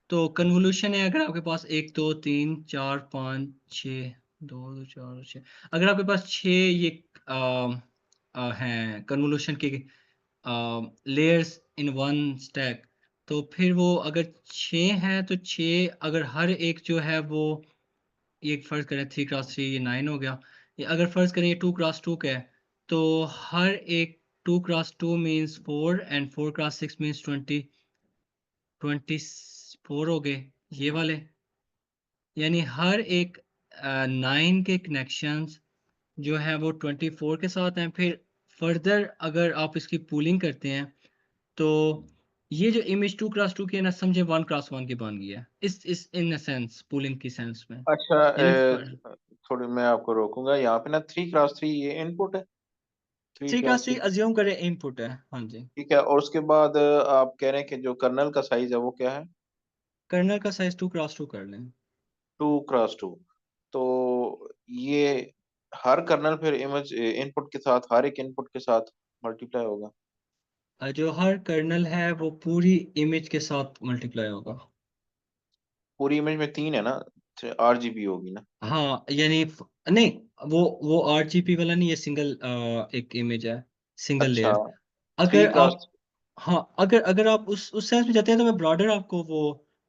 तो कन्वोल्यूशन है अगर आपके पास 1 2 3 4 5 6 2 4 6, अगर आपके पास 6 ये हैं कन्वोल्यूशन के लेयर्स इन वन स्टैक, तो फिर वो अगर 6 हैं तो 6 अगर हर एक जो है वो, ये फर्ज करें 3x3 ये 9 हो गया। ये अगर फर्ज करें ये 2x2 का है, तो हर एक 2x2 means 4 and 4x6 means 24 हो गए ये वाले। यानी हर एक 9 के कनेक्शंस जो है वो 24 के साथ हैं। फिर फर्दर अगर आप इसकी पूलिंग करते हैं तो ये जो इमेज 2x2 की है ना, समझे 1x1 की बन गई है इस इन सेंस, पूलिंग की सेंस में। अच्छा यानी थोड़ी मैं आपको रोकूंगा यहाँ पे ना। 3x3 ये इनपुट है। Three three cross class three three assume करें इनपुट है, हाँ जी। ठीक है। और उसके बाद आप कह रहे हैं कि जो कर्नल का साइज है वो क्या है? कर्नल का साइज 2x2 कर लें। 2x2। तो ये हर कर्नल फिर इमेज इनपुट के साथ, हर एक इनपुट के साथ मल्टीप्लाई होगा। जो हर कर्नल है वो पूरी इमेज के साथ मल्टीप्लाई होगा। पूरी इमेज में 3 है ना, RGB होगी ना। हाँ यानी नहीं, वो आरजीबी वाला नहीं, ये सिंगल एक इमेज है, सिंगल अच्छा लेयर। थ्री अगर आप, क्रॉस हाँ अगर अगर आप उस सेंस में जाते हैं तो मैं ब्रॉडर आपको वो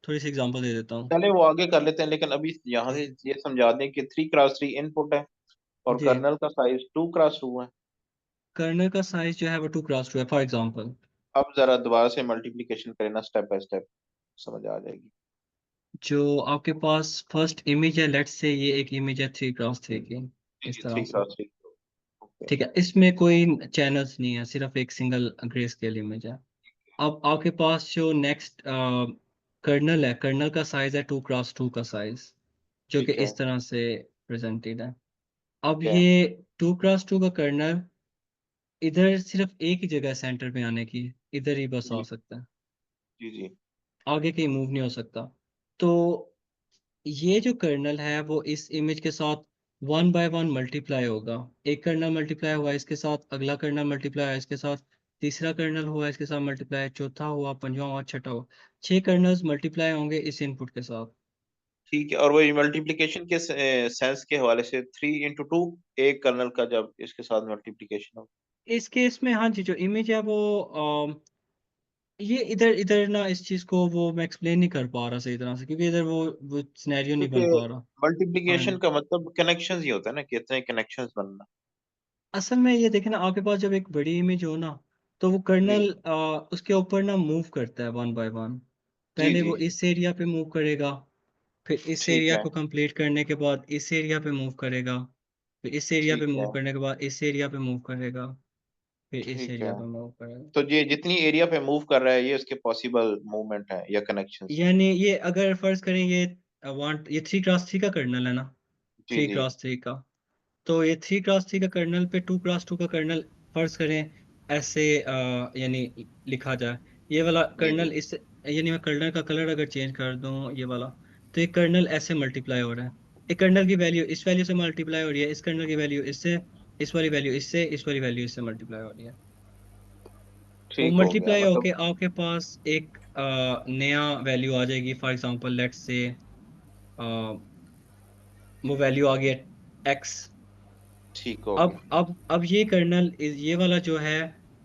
थोड़ी सी एग्जांपल दे देता हूँ। चले वो आगे कर लेते हैं, लेकिन अभी यहाँ से ये समझा दें कि 3x3 इनपुट है और जी, कर्नल का साइज 2x2 है। कर्नल का साइज जो है वो 2x2 है फॉर एग्जांपल। अब जरा दोबारा से मल्टीप्लिकेशन करें ना, स्टेप बाय स्टेप समझ आ जाएगी। जो आपके पास फर्स्ट इमेज है, लेट्स से ये एक इमेज है 3x3 की, जी इस जी, तरह थ्री से। Cross three okay. ठीक है, इसमें कोई चैनल्स नहीं है, सिर्फ एक सिंगल ग्रे स्केल इमेज है। अब आपके पास जो नेक्स्ट कर्नल है, कर्नल का साइज है 2x2 का साइज, जो कि ठीक है इस तरह से प्रेजेंटेड है। अब ठीक है। ये 2x2 का कर्नल इधर सिर्फ एक ही जगह सेंटर में आने की, इधर ही बस आ जी सकता है, जी जी आगे कहीं मूव नहीं हो सकता। तो ये जो कर्नल है वो इस इमेज के साथ 1 बाय 1 मल्टीप्लाई होगा। एक कर्नल मल्टीप्लाई हुआ इसके साथ, अगला कर्नल मल्टीप्लाई हुआ इसके साथ, तीसरा कर्नल हुआ इसके साथ मल्टीप्लाई, चौथा हुआ, पंजवा हुआ, छठा हुआ। 6 कर्नल्स मल्टीप्लाई होंगे इस इनपुट के साथ। ठीक है। और वही मल्टीप्लिकेशन के सेंस के हवाले से 3x2 एक कर्नल का जब इसके साथ मल्टीप्लिकेशन हो। इस केस में हाँ जी, जो इमेज है वो ये इधर इधर ना, इस चीज को वो मैं एक्सप्लेन नहीं कर पा रहा सही तरह से, क्योंकि इधर वो सिनेरियो नहीं क्योंकि बन पा रहा। हाँ मल्टीप्लिकेशन जी, का मतलब कनेक्शंस ही होता है ना, कितने कनेक्शंस बनना। असल में ये देखें ना, आपके पास जब एक बड़ी इमेज हो ना, तो वो जी कर्नल उसके ऊपर ना मूव करता है 1 बाय 1। जी पहले जी वो जी। इस एरिया पे मूव करेगा, फिर इस ठीक एरिया है को कंप्लीट करने के बाद इस एरिया पे मूव करेगा, फिर इस एरिया पे ठीक मूव है करने के बाद इस एरिया पे मूव करेगा, फिर इस ठीक है। एरिया पे मूव करेगा। तो ये जितनी एरिया पे मूव कर रहा है ये उसके पॉसिबल मूवमेंट है या कनेक्शंस। यानी ये अगर फर्ज करें ये वांट ये 3x3 का कर्नल है ना, जी थ्री जी क्रॉस थ्री का। तो ये 3x3 का कर्नल पे 2x2 का कर्नल फर्ज करें ऐसे यानी लिखा जाए, ये वाला जी जी कर्नल इस, यानी मैं कर्नल का कलर अगर चेंज कर दूं ये वाला, तो ये कर्नल ऐसे मल्टीप्लाई हो रहा है। एक कर्नल की वैल्यू इस वैल्यू से मल्टीप्लाई हो रही है, इस कर्नल की वैल्यू इससे, इस वाली वैल्यू इससे, इस वाली वैल्यू इससे मल्टीप्लाई हो रही है। वो ठीक हो गया मल्टीप्लाई होके मतलब। आपके पास एक नया वैल्यू आ जाएगी। फॉर एग्जांपल लेट्स से वो वैल्यू आ गई एक्स। ठीक हो अब गया। अब ये कर्नल ये वाला जो है,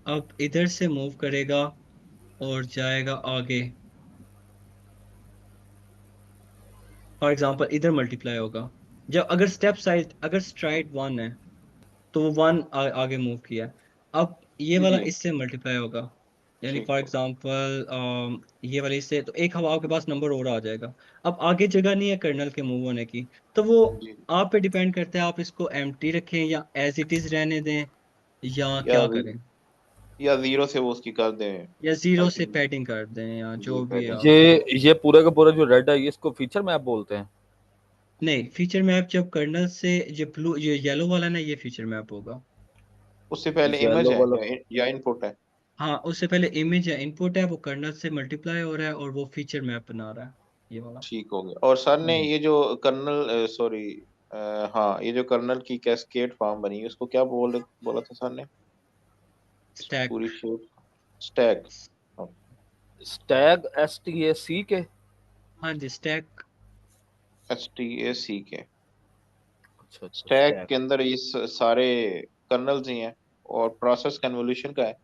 अब इधर से मूव करेगा और जाएगा आगे। फॉर एग्जांपल इधर मल्टीप्लाई होगा, जब अगर स्टेप साइज अगर स्ट्राइड 1 है तो वो 1 आगे मूव किया। अब ये जी वाला जी इससे मल्टीप्लाई होगा, यानी ठीक फॉर हो गया। एग्जांपल ये वाले इससे, तो एक हवा के पास नंबर और आ जाएगा। अब आगे जगह नहीं है कर्नल के मूव होने की, तो वो जी आप पे डिपेंड करता है, आप इसको एम्प्टी रखें या एज इट इज रहने दें या क्या यार करें। या जीरो से वो उसकी कर दें, या जीरो आई से थिंक। पैडिंग कर दें या जी जो भी है पैडिंग। ये पूरा का पूरा जो रेड है ये इसको फीचर मैप बोलते हैं। नहीं, फीचर मैप जब कर्नल से जो ब्लू जो येलो वाला ना, ये फीचर मैप होगा। उससे पहले इमेज येलो है वाला या इनपुट है? हाँ, उससे पहले इमेज या इनपुट है, वो कर्नल से मल्टीप्लाई हो रहा है और वो फीचर मैप बना रहा है, ये वाला। ठीक हो गया। और सर ने जी। ये जो कर्नल, सॉरी, हाँ, ये जो कर्नल की कैस्केड फॉर्म बनी है उसको क्या बोला था सर ने? इसकी स्टैक। पूरी शेप, स्टैक। स्टैग STAC के। हाँ जी, स्टैक। STAC के। अच्छा अच्छा स्टैक स्टैग। के अंदर ये सारे कर्नल्स ही हैं, और प्रोसेस कन्वोल्यूशन का है।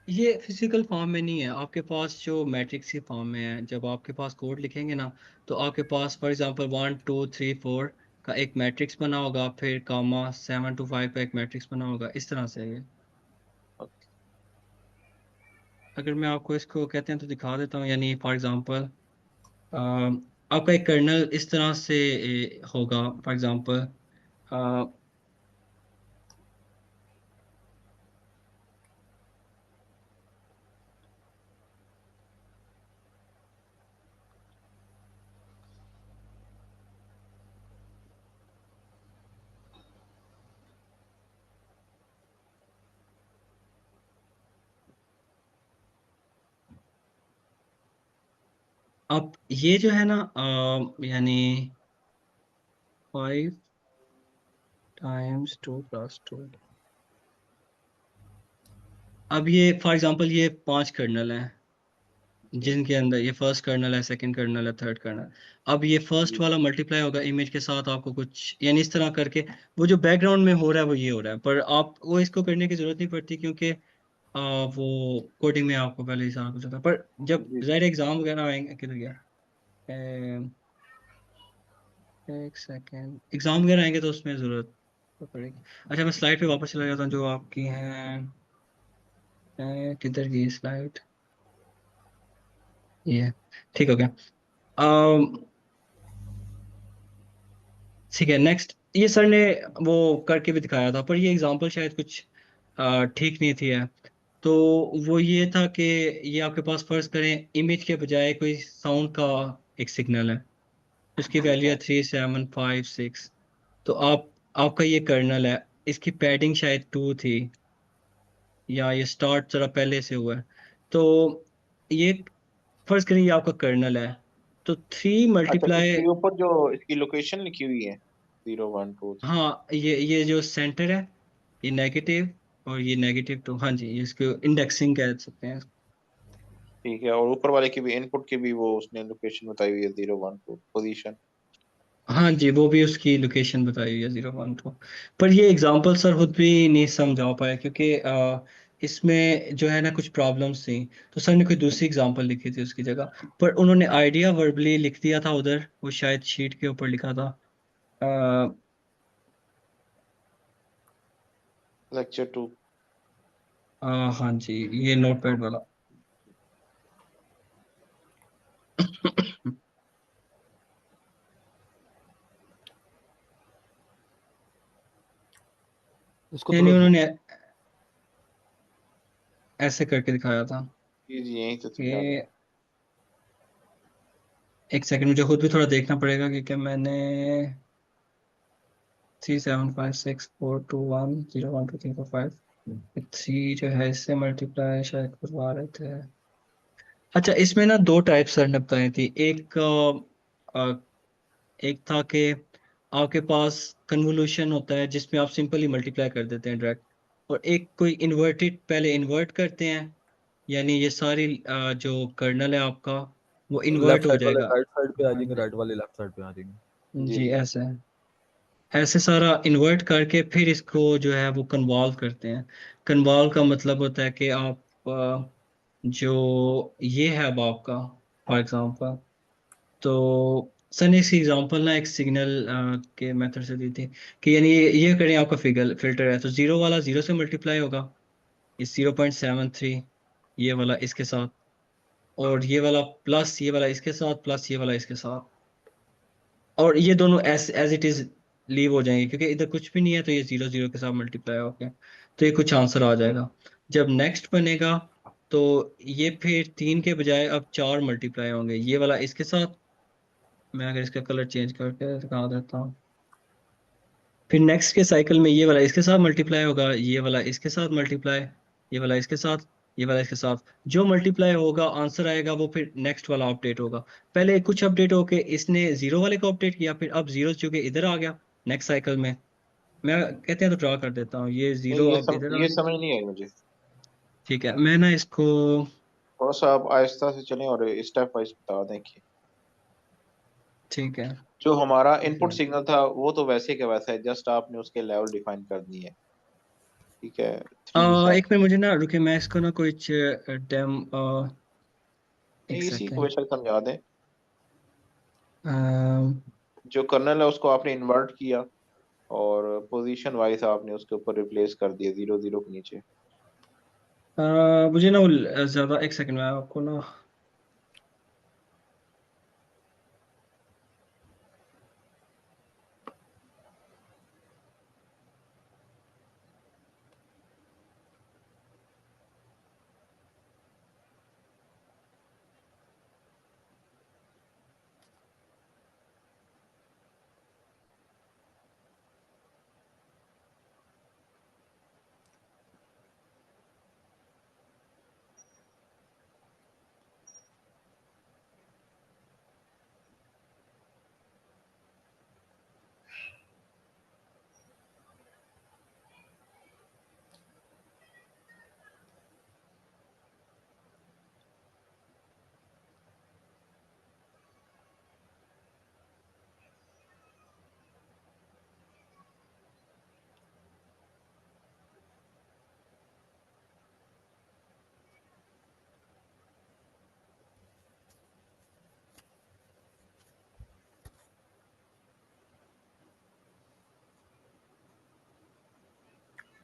ये फिजिकल फॉर्म में नहीं है, आपके पास जो मैट्रिक्स की फॉर्म में है। जब आपके पास कोड लिखेंगे ना, तो आपके पास फॉर एग्जांपल 1 2 3 4 का एक मैट्रिक्स बना होगा, फिर कामा 7 to 5 का एक मैट्रिक्स बना होगा, इस तरह से है ये। अगर मैं आपको इसको कहते हैं तो दिखा देता हूँ, यानी फॉर एग्जांपल आपका एक कर्नल इस तरह से होगा, फॉर एग्जांपल अब ये जो है ना, यानी 5 times 2 + 2। अब ये फॉर एग्जांपल ये 5 कर्नल हैं, जी जिनके अंदर ये फर्स्ट कर्नल है, सेकंड कर्नल है, थर्ड कर्नल। अब ये फर्स्ट जी। वाला मल्टीप्लाई होगा इमेज के साथ, आपको कुछ यानी इस तरह करके वो जो बैकग्राउंड में हो रहा है वो ये हो रहा है, पर आपको इसको करने की जरूरत नहीं पड़ती, क्योंकि वो कोडिंग में आपको पहले ही सारा कुछ होता है। पर जब जी ज़ाहिर एग्जाम वगैरह आएंगे, किधर गया, एक सेकेंड, एग्जाम वगैरह आएंगे तो उसमें जरूरत तो पड़ेगी। अच्छा, मैं स्लाइड पे वापस चला जाता हूँ जो आपकी हैं। किधर गई स्लाइड, ये ठीक हो गया। ठीक है, नेक्स्ट। ये सर ने वो करके भी दिखाया था, पर ये एग्जांपल शायद कुछ ठीक नहीं थी है। तो वो ये था कि ये आपके पास फर्ज करें इमेज के बजाय कोई साउंड का एक सिग्नल है, उसकी ठीक वैल्यू है है। 3 7 5 6। तो आपका ये कर्नल है, इसकी पैडिंग शायद 2 थी, या ये स्टार्ट जरा पहले से हुआ है। तो ये फर्ज करें ये आपका कर्नल है, तो थ्री अच्छा, मल्टीप्लाई इसके ऊपर जो इसकी लोकेशन लिखी हुई है, 0 1 2 3। हाँ, ये जो सेंटर है, ये नेगेटिव, और ये -2। हाँ जी, इसको इंडेक्सिंग कह सकते हैं। ठीक है, और ऊपर वाले की भी, इनपुट की भी वो उसने लोकेशन बताई हुई है, 0 1 2 पोजीशन। हाँ जी, वो भी उसकी लोकेशन बताई हुई है 0 1 2। पर ये एग्जांपल सर खुद भी नहीं समझा पाया, क्योंकि इसमें जो है ना कुछ प्रॉब्लम्स थी, तो सर ने कोई दूसरी एग्जांपल लिखी थी उसकी जगह। पर उन्होंने आइडिया वर्बली लिख दिया था उधर, वो शायद शीट के ऊपर लिखा था। अ, लेक्चर 2। हाँ जी, ये नोटपैड वाला। इसको यानी थोड़ा zoom- उन्होंने ऐसे करके दिखाया था जी जी, यहीं से तो जा रहे कि, एक सेकंड, मुझे खुद भी थोड़ा देखना पड़ेगा, क्योंकि मैंने 3 7 5 6 4 2 1 0 1 2 3 4 5 3 जो है इससे मल्टीप्लाई शायद करवा रहे थे। अच्छा, इसमें ना दो टाइप सर ने बताई थी। एक था कि आपके पास कन्वोल्यूशन होता है जिसमें आप सिंपली मल्टीप्लाई कर देते हैं डायरेक्ट, और एक कोई इन्वर्टेड, पहले इन्वर्ट करते हैं, यानी ये सारी जो कर्नल है आपका, वो लेफ्ट इन्वर्ट हो साइड वाले जाएगा। राइट साइड पे आ हाँ जाएंगे, जी। राइट वाले लेफ्ट साइड पे आ जाएंगे। जी जी, जी। ऐसे है। ऐसे सारा इन्वर्ट करके फिर इसको जो है वो कन्वॉल्व करते हैं। कन्वॉल्व का मतलब होता है कि आप जो ये है अब आपका, फॉर एग्जांपल, तो सर ने इस एग्जांपल ना एक सिग्नल के मेथड से दी थी, कि यानी ये करें, आपका फिल्टर है, तो जीरो वाला जीरो से मल्टीप्लाई होगा, इस 0.73, ये वाला इसके साथ, और ये वाला प्लस ये वाला इसके साथ, प्लस ये वाला इसके साथ, और ये दोनों as as it is leave हो जाएंगे, क्योंकि इधर कुछ भी नहीं है, तो ये 0 0 के साथ मल्टीप्लाई हो गया, तो ये कुछ आंसर आ जाएगा। जब नेक्स्ट बनेगा तो ये फिर 3 के बजाय अब 4 मल्टीप्लाई होंगे, ये वाला इसके साथ। मैं अगर इसका कलर चेंज करके दिखा देता हूँ, फिर नेक्स्ट के साइकिल में ये वाला इसके साथ मल्टीप्लाई होगा, ये वाला इसके साथ मल्टीप्लाई, ये वाला इसके साथ, ये वाला इसके साथ। जो मल्टीप्लाई होगा आंसर आएगा वो फिर नेक्स्ट वाला अपडेट होगा। पहले कुछ अपडेट होके इसने जीरो वाले को अपडेट किया, फिर अब जीरो चूंकि इधर आ गया नेक्स्ट साइकिल में। मैं कहते हैं तो ड्रा कर देता हूँ, ये नहीं, जीरो अब इधर आ ये गया। समझ नहीं आई मुझे। ठीक है, मैं ना इसको, थोड़ा सा आप आहिस्ता से चलें और स्टेप वाइज बता दें कि ठीक है, जो हमारा एक इनपुट मिनट। सिग्नल था वो तो वैसे के वैसा है, जस्ट आपने उसके लेवल डिफाइन कर दिए हैं। ठीक है, 3 एक 7। मिनट मुझे ना रुके, मैं इसको ना कुछ डेम एक नहीं, इसी को सेकेंड। बेशक समझा दें। जो कर्नल है उसको आपने इन्वर्ट किया और पोजीशन वाइज आपने उसके ऊपर रिप्लेस कर दिया 0 0 के नीचे। मुझे ना वो ज्यादा, एक सेकंड में आपको ना,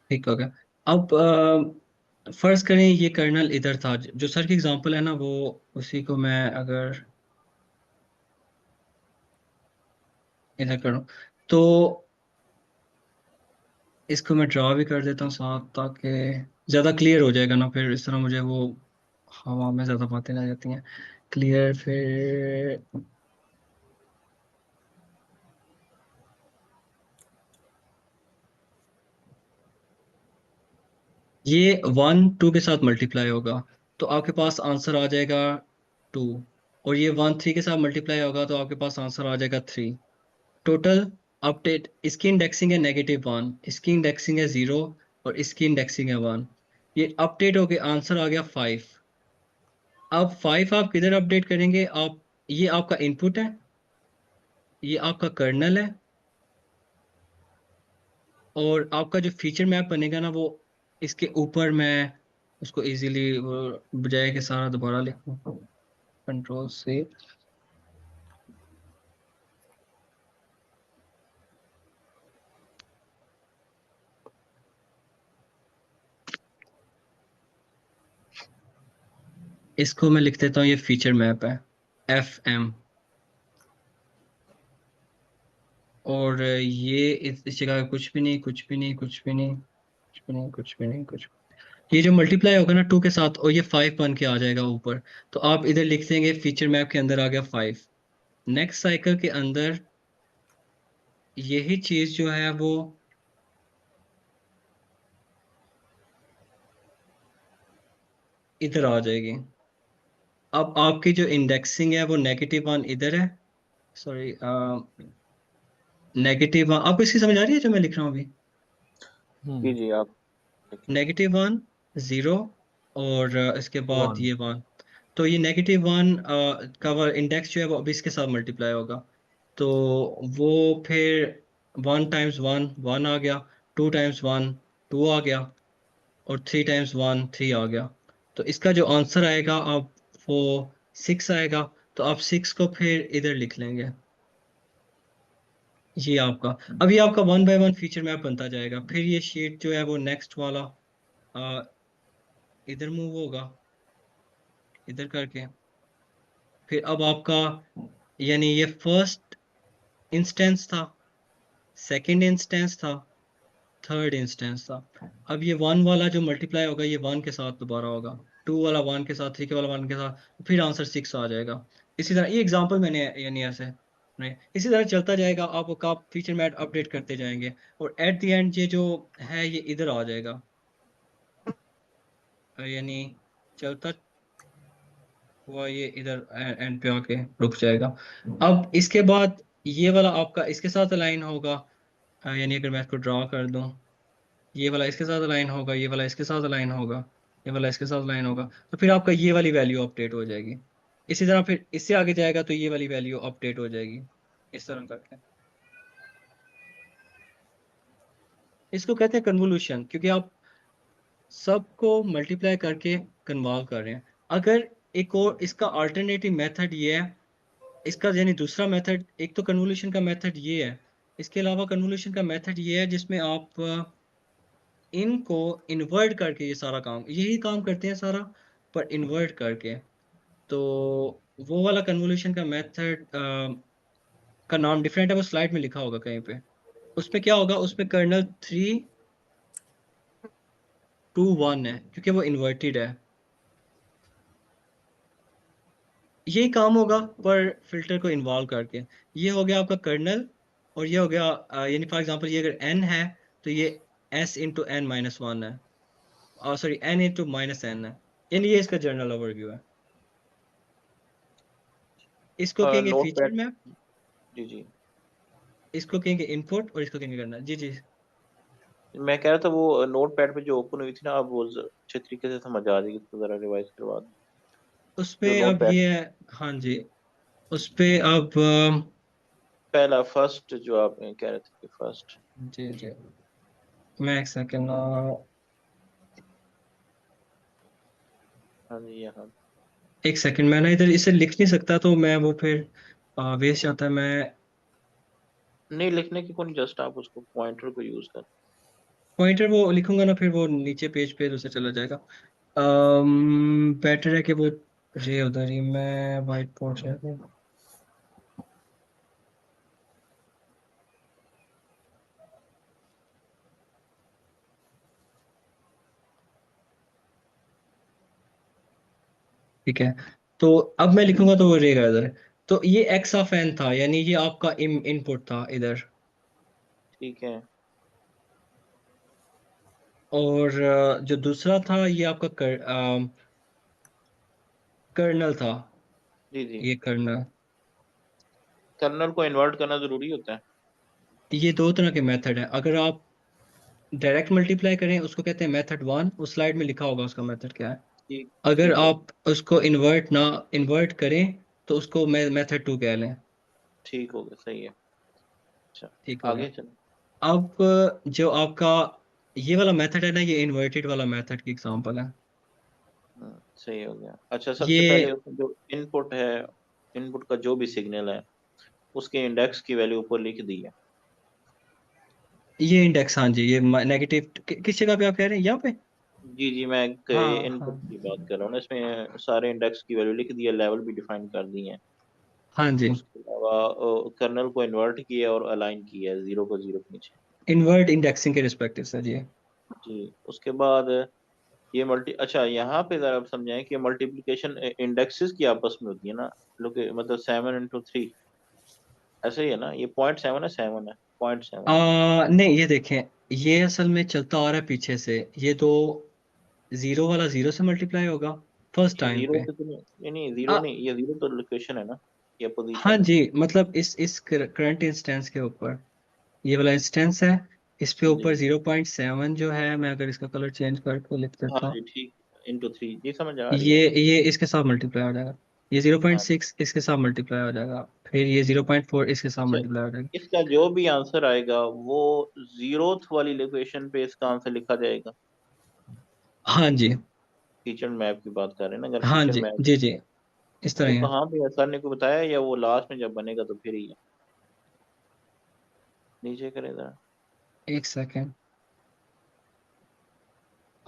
ठीक हो गया। अब फर्ज करें ये कर्नल इधर था, जो सर की एग्जांपल है ना वो, उसी को मैं अगर इधर करूं तो इसको मैं ड्रा भी कर देता हूँ साथ, ताकि ज्यादा क्लियर हो जाएगा ना, फिर इस तरह मुझे वो हवा में ज्यादा बातें ना जाती हैं क्लियर। फिर ये 1 2 के साथ मल्टीप्लाई होगा तो आपके पास आंसर आ जाएगा 2, और ये 1 3 के साथ मल्टीप्लाई होगा तो आपके पास आंसर आ जाएगा 3। टोटल अपडेट, इसकी इंडेक्सिंग है -1, इसकी इंडेक्सिंग है 0, और इसकी इंडेक्सिंग है 1। ये अपडेट होके आंसर आ गया 5। अब 5 आप किधर अपडेट करेंगे आप, ये आपका इनपुट है, ये आपका कर्नल है, और आपका जो फीचर मैप बनेगा ना वो इसके ऊपर, मैं उसको इजीली वो बजाय के सारा दोबारा लिखूं, कंट्रोल से इसको मैं लिख देता हूँ, ये फीचर मैप है FM। और ये इस जगह कुछ भी नहीं, कुछ भी नहीं, कुछ भी नहीं, कुछ भी नहीं, कुछ भी नहीं, कुछ। ये जो मल्टीप्लाई होगा ना 2 के साथ, और ये 5 बन के आ जाएगा ऊपर, तो आप इधर लिख देंगे फीचर मैप के अंदर आ गया 5। नेक्स्ट साइकिल के अंदर यही चीज जो है वो इधर आ जाएगी। अब आपकी जो इंडेक्सिंग है वो -1 इधर है, सॉरी -1। आपको इसकी समझ आ रही है जो मैं लिख रहा हूँ अभी? जी जी, आप -1 0, और इसके बाद 1 ये 1। तो ये -1 का इंडेक्स जो है वो अभी इसके साथ मल्टीप्लाई होगा, तो वो फिर 1 टाइम्स 1 1 आ गया, 2 टाइम्स 1 2 आ गया, और 3 टाइम्स 1 3 आ गया। तो इसका जो आंसर आएगा आप वो 6 आएगा। तो आप 6 को फिर इधर लिख लेंगे, ये आपका। अब ये आपका 1 बाय 1 फीचर मैप बनता जाएगा। फिर ये शीट जो है वो नेक्स्ट वाला आ, इधर मूव होगा, इधर करके। फिर अब आपका, यानी ये फर्स्ट इंस्टेंस था, सेकंड इंस्टेंस था, थर्ड इंस्टेंस था। अब ये 1 वाला जो मल्टीप्लाई होगा ये 1 के साथ दोबारा होगा, 2 वाला 1 के साथ, 3 के वाला 1 के साथ, फिर आंसर 6 आ जाएगा। इसी तरह ये एग्जांपल मैंने यानी ऐसे नहीं, इसी तरह चलता जाएगा, आप फीचर मैट अपडेट करते जाएंगे और एट द एंड ये जो है ये इधर आ जाएगा, यानी चलता हुआ ये इधर एंड पे आके रुक जाएगा। अब इसके बाद ये वाला आपका इसके साथ अलाइन होगा, यानी अगर मैं इसको ड्रा कर दूं, ये वाला इसके साथ अलाइन होगा, ये वाला इसके साथ अलाइन होगा, ये वाला इसके साथ अलाइन होगा, तो फिर आपका ये वाली वैल्यू अपडेट हो जाएगी। इसी तरह फिर इससे आगे जाएगा तो ये वाली वैल्यू अपडेट हो जाएगी, इस तरह करके। इसको कहते हैं कन्वोल्यूशन, क्योंकि आप सबको मल्टीप्लाई करके कन्वॉल्व कर रहे हैं। अगर एक और इसका अल्टरनेटिव मेथड ये है, इसका यानी दूसरा मेथड, एक तो कन्वोल्यूशन का मेथड ये है, इसके अलावा कन्वोल्यूशन का मेथड ये है जिसमें आप इनको इन्वर्ट करके ये सारा काम, यही काम करते हैं सारा, पर इन्वर्ट करके। तो वो वाला कन्वोल्यूशन का मेथड का नाम डिफरेंट है, वो स्लाइड में लिखा होगा कहीं पे। उसमें क्या होगा, उसमें कर्नल 3 2 1 है क्योंकि वो इन्वर्टेड है। यही काम होगा पर फिल्टर को इन्वॉल्व करके। ये हो गया आपका कर्नल, और ये हो गया यानी फॉर एग्जांपल ये अगर n है तो ये s into n minus one है, और sorry n into minus n है, यानी ये इसका जनरल ओवरव्यू है। इसको कहेंगे नोट फीचर पैड। मैप, जी जी, इसको कहेंगे इनपुट, और इसको कहेंगे करना। जी जी। मैं कह रहा था वो नोट पैड पे जो ओपन हुई थी ना, अब वो अच्छे तरीके से समझ आ जाएगी, उसको जरा रिवाइज करवा दो। उस जो पे नोट अब पैड ये है, हाँ जी, उस पे अब पहला फर्स्ट जो आप कह रहे थे कि फर्स्ट। जी जी, मैं एक सेकेंड, हाँ जी, यहाँ। एक सेकेंड, मैं ना इधर इसे लिख नहीं सकता तो मैं वो फिर वेस्ट जाता है। मैं नहीं, लिखने की कोई, जस्ट आप उसको पॉइंटर को यूज कर। पॉइंटर वो लिखूंगा ना, फिर वो नीचे पेज पे दूसरा चला जाएगा। बेटर है कि वो रहे उधर ही, मैं वाइट बोर्ड है। ठीक है, तो अब मैं लिखूंगा तो वो रहेगा इधर। तो ये एक्स ऑफ एन था, यानी ये आपका इनपुट था इधर, ठीक है। और जो दूसरा था ये आपका कर्नल था, जी जी, ये कर्नल। कर्नल को इन्वर्ट करना जरूरी होता है। ये दो तरह के मेथड है, अगर आप डायरेक्ट मल्टीप्लाई करें उसको कहते हैं मेथड 1, उस स्लाइड में लिखा होगा उसका मेथड क्या है। ठीक। अगर ठीक है। आप उसको इन्वर्ट करें तो उसको मेथड 2 कह लें। ठीक हो गया, सही है। अच्छा, ठीक हो गया। आगे चलो। अब जो आपका ये वाला मेथड है ना, ये इन्वर्टेड वाला मेथड की एग्जांपल है। सही हो गया। अच्छा, सबसे पहले ये उसमें जो इनपुट है, इनपुट का जो भी सिग्नल है, उसके इंडेक्स की वैल्यू ऊपर लिख दी है। ये इंडेक्स, हाँ जी, ये नेगेटिव किस जगह पे आप कह रहे हैं, यहाँ पे? जी जी, मैं हाँ इनपुट हाँ की बात कर रहा हूँ ना, इसमें सारे इंडेक्स की वैल्यू लिख दी है, लेवल भी डिफाइन कर दी है। हाँ जी, उसके अलावा कर्नल को इन्वर्ट किया और अलाइन किया है जीरो को जीरो के नीचे। इन्वर्ट इंडेक्सिंग के रिस्पेक्टिव सर जी। जी। उसके बाद ये मल्टी, अच्छा यहाँ पे जरा आप समझाएं कि मल्टीप्लिकेशन इंडेक्सेस की आपस में होती है ना, लोग मतलब 7 into 3, ऐसे ही है ना? ये 0.7 है, 7 है, 0.7। नहीं, ये देखें, ये असल में चलता आ रहा है पीछे से, ये तो जीरो वाला जीरो से मल्टीप्लाई होगा फर्स्ट ये टाइम जीरो पे। से तो नहीं, नहीं जीरो आ, नहीं, ये जीरो तो लोकेशन है ना, ये हाँ पोजीशन है। जी, मतलब इस करंट इंस्टेंस के ऊपर ये वाला इंस्टेंस है, इस पे जी ऊपर 0.7 जो है, मैं अगर इसका कलर चेंज करके लिख हाँ देता हूँ, जी, ठीक। into 3 जी, समझ आ रही है। ये इसके साथ मल्टीप्लाई हो जाएगा, ये जीरो पॉइंट हाँ जी। सिक्स इसके साथ मल्टीप्लाई हो जाएगा, फिर ये 0.4 इसके साथ अच्छा, मल्टीप्लाई हो जाएगा। इसका जो भी आंसर आएगा वो जीरोथ वाली लोकेशन पे इसका आंसर लिखा जाएगा। हाँ जी, फीचर मैप की बात कर रहे हैं ना, अगर हाँ फीचर जी, मैप, जी जी, इस तरह वो ही है। कहाँ पे है, सर ने को बताया, या वो लास्ट में जब बनेगा तो फिर ही है? नीचे करे जरा। एक सेकेंड,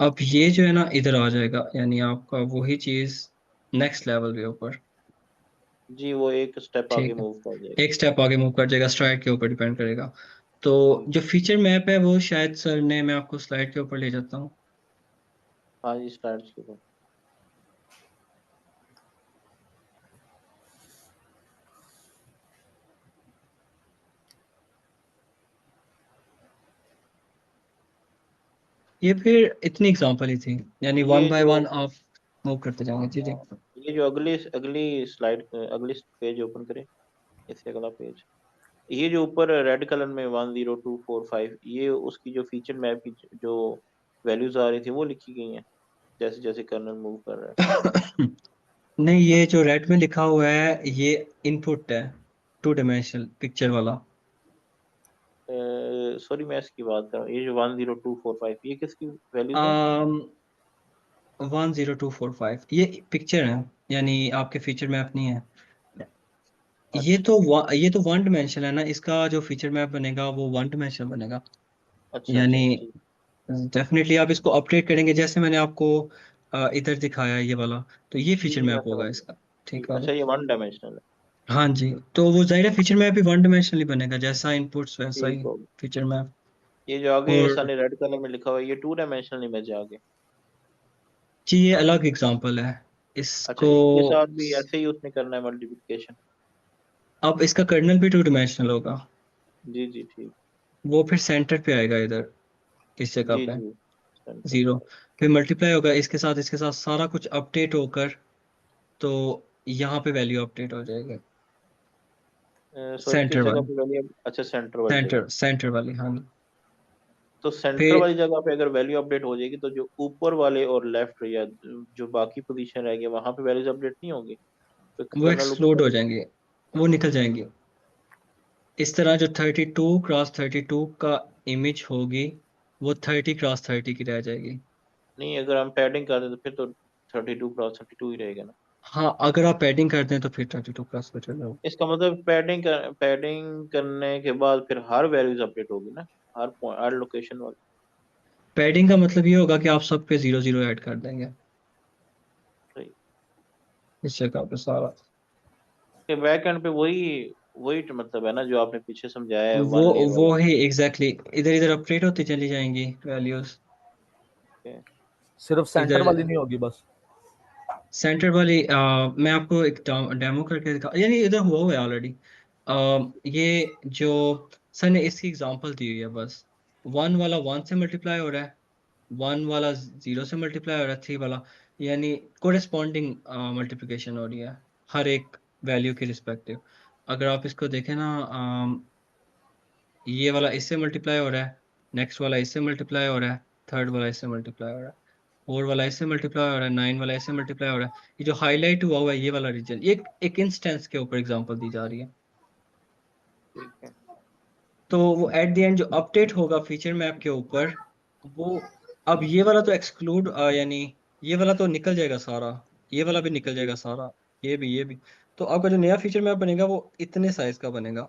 अब ये जो है ना इधर आ जाएगा, यानी आपका वही चीज नेक्स्ट लेवल के ऊपर। जी, वो एक स्टेप आगे ठीक है, मूव कर जाएगा। एक स्टेप आगे मूव कर जाएगा, स्ट्राइड के ऊपर डिपेंड करेगा। तो जो फीचर मैप है वो शायद सर ने, मैं आपको स्लाइड के ऊपर ले जाता हूँ। हाँ जी, स्लाइड्स के ऊपर। ये फिर इतनी एग्जांपल ही थी, यानी वन ये बाय जो वन आप मूव करते जाएंगे। जी जी। ये जो अगली अगली स्लाइड, अगली पेज ओपन करें, इससे अगला पेज। ये जो ऊपर रेड कलर में 10245, ये उसकी जो फीचर मैप की जो वैल्यूज आ रही थी वो लिखी गई हैं जैसे जैसे कर्नल मूव कर रहा नहीं, ये जो रेड में लिखा हुआ है ये इनपुट है, 2 डायमेंशनल पिक्चर वाला। है। सॉरी, मैं इसकी बात कर रहा हूँ, ये जो 10245 ये किसकी वैल्यूज हैं? 10245 ये पिक्चर है, यानी आपके फीचर मैप नहीं है। अच्छा ये तो 1 डायमेंशनल है ना, इसका जो फीचर मैप बनेगा वो 1 डायमेंशनल बनेगा। अच्छा यानी अच्छा ठीक। डेफिनेटली आप इसको अपडेट करेंगे, जैसे मैंने आपको इधर दिखाया है ये वाला, तो ये जी फीचर जी, मैं मैप होगा समझ गया। इसका। ठीक ठीक, है। अच्छा ये 1 डायमेंशनल है। हाँ जी, तो वो जाहिर है फीचर मैप भी 1 डायमेंशनली बनेगा, जैसा इनपुट्स वैसा ठीक ही होगा। Feature map. ये जो आगे और सारे रेड कलर में लिखा हुआ है ये 2 डायमेंशनल इमेज है आगे। जी ये अलग एग्जांपल है अच्छा, इसको। इसके साथ भी ऐसे ही उसने करना है मल्टीप्लिकेशन? अब इसका कर्नल भी 2 डायमेंशनल होगा, जी जी ठीक। वो फिर सेंटर पे आएगा इधर, इस जगह जी पे जी, सेंटर पे। 0, फिर मल्टीप्लाई होगा इसके साथ सारा कुछ अपडेट होकर, तो यहाँ पे वैल्यू अपडेट हो जाएगी सॉरी, किस सेंटर जगह वाली। पे वैल्यू? अच्छा, सेंटर वाली जगह। सेंटर वाली, हाँ। तो सेंटर फिर वाली जगह पे अगर वैल्यू अपडेट हो जाएगी तो जो ऊपर वाले और लेफ्ट या जो बाकी पोजीशन रहेगी वहां पे वैल्यूज अपडेट नहीं होगी, तो वो कर्नल एक्सप्लोड ऊपर। हो जाएंगे, वो निकल जाएंगे। इस तरह जो 32x32 का इमेज होगी, वो 30x30 की रह जाएगी। नहीं, अगर हम पैडिंग कर दें तो फिर तो 32x32 ही रहेगा ना। हाँ, अगर आप पैडिंग करते हैं तो फिर 32 पे चले जाओ। इसका मतलब पैडिंग करने के बाद फिर हर वैल्यूज अपडेट होगी ना, हर पॉइंट, हर लोकेशन वाली। पैडिंग का मतलब ये होगा कि आप सब पे 0 0 ऐड कर देंगे सही। इस जगह पे सारा। कि बैक एंड पे वही वही मतलब है ना जो आपने पीछे समझाया है वो 1 लेयर वो वाला। ही एग्जैक्टली इधर इधर अपडेट होती चली जाएंगी वैल्यूज। Okay। सिर्फ सेंटर इधर वाली नहीं होगी बस। सेंटर वाली मैं आपको एक डेमो करके दिखा, यानी इधर हुआ हुआ है ऑलरेडी। ये जो सर ने इसकी एग्जांपल दी हुई है बस, 1 वाला 1 से मल्टीप्लाई हो रहा है, 1 वाला 0 से मल्टीप्लाई हो रहा है, 3 वाला, यानी कोरेस्पॉन्डिंग मल्टीप्लिकेशन हो रही है हर एक वैल्यू के रिस्पेक्टिव। अगर आप इसको देखें ना, ये वाला इससे मल्टीप्लाई हो रहा है, नेक्स्ट वाला इससे मल्टीप्लाई हो रहा है, थर्ड वाला इससे मल्टीप्लाई हो रहा है, 4 वाला इससे मल्टीप्लाई हो रहा है, 9 वाला इससे मल्टीप्लाई हो रहा है। ये जो हाईलाइट हुआ हुआ है ये वाला रीजन, ये एक इंस्टेंस के ऊपर एग्जांपल दी जा रही है। ठीक है। तो वो एट द एंड जो अपडेट होगा फीचर मैप के ऊपर, वो अब ये वाला तो एक्सक्लूड, यानी ये वाला तो निकल जाएगा सारा, ये वाला भी निकल जी जाएगा सारा, ये भी। तो आपका जो नया फीचर मैप बनेगा वो इतने साइज का बनेगा,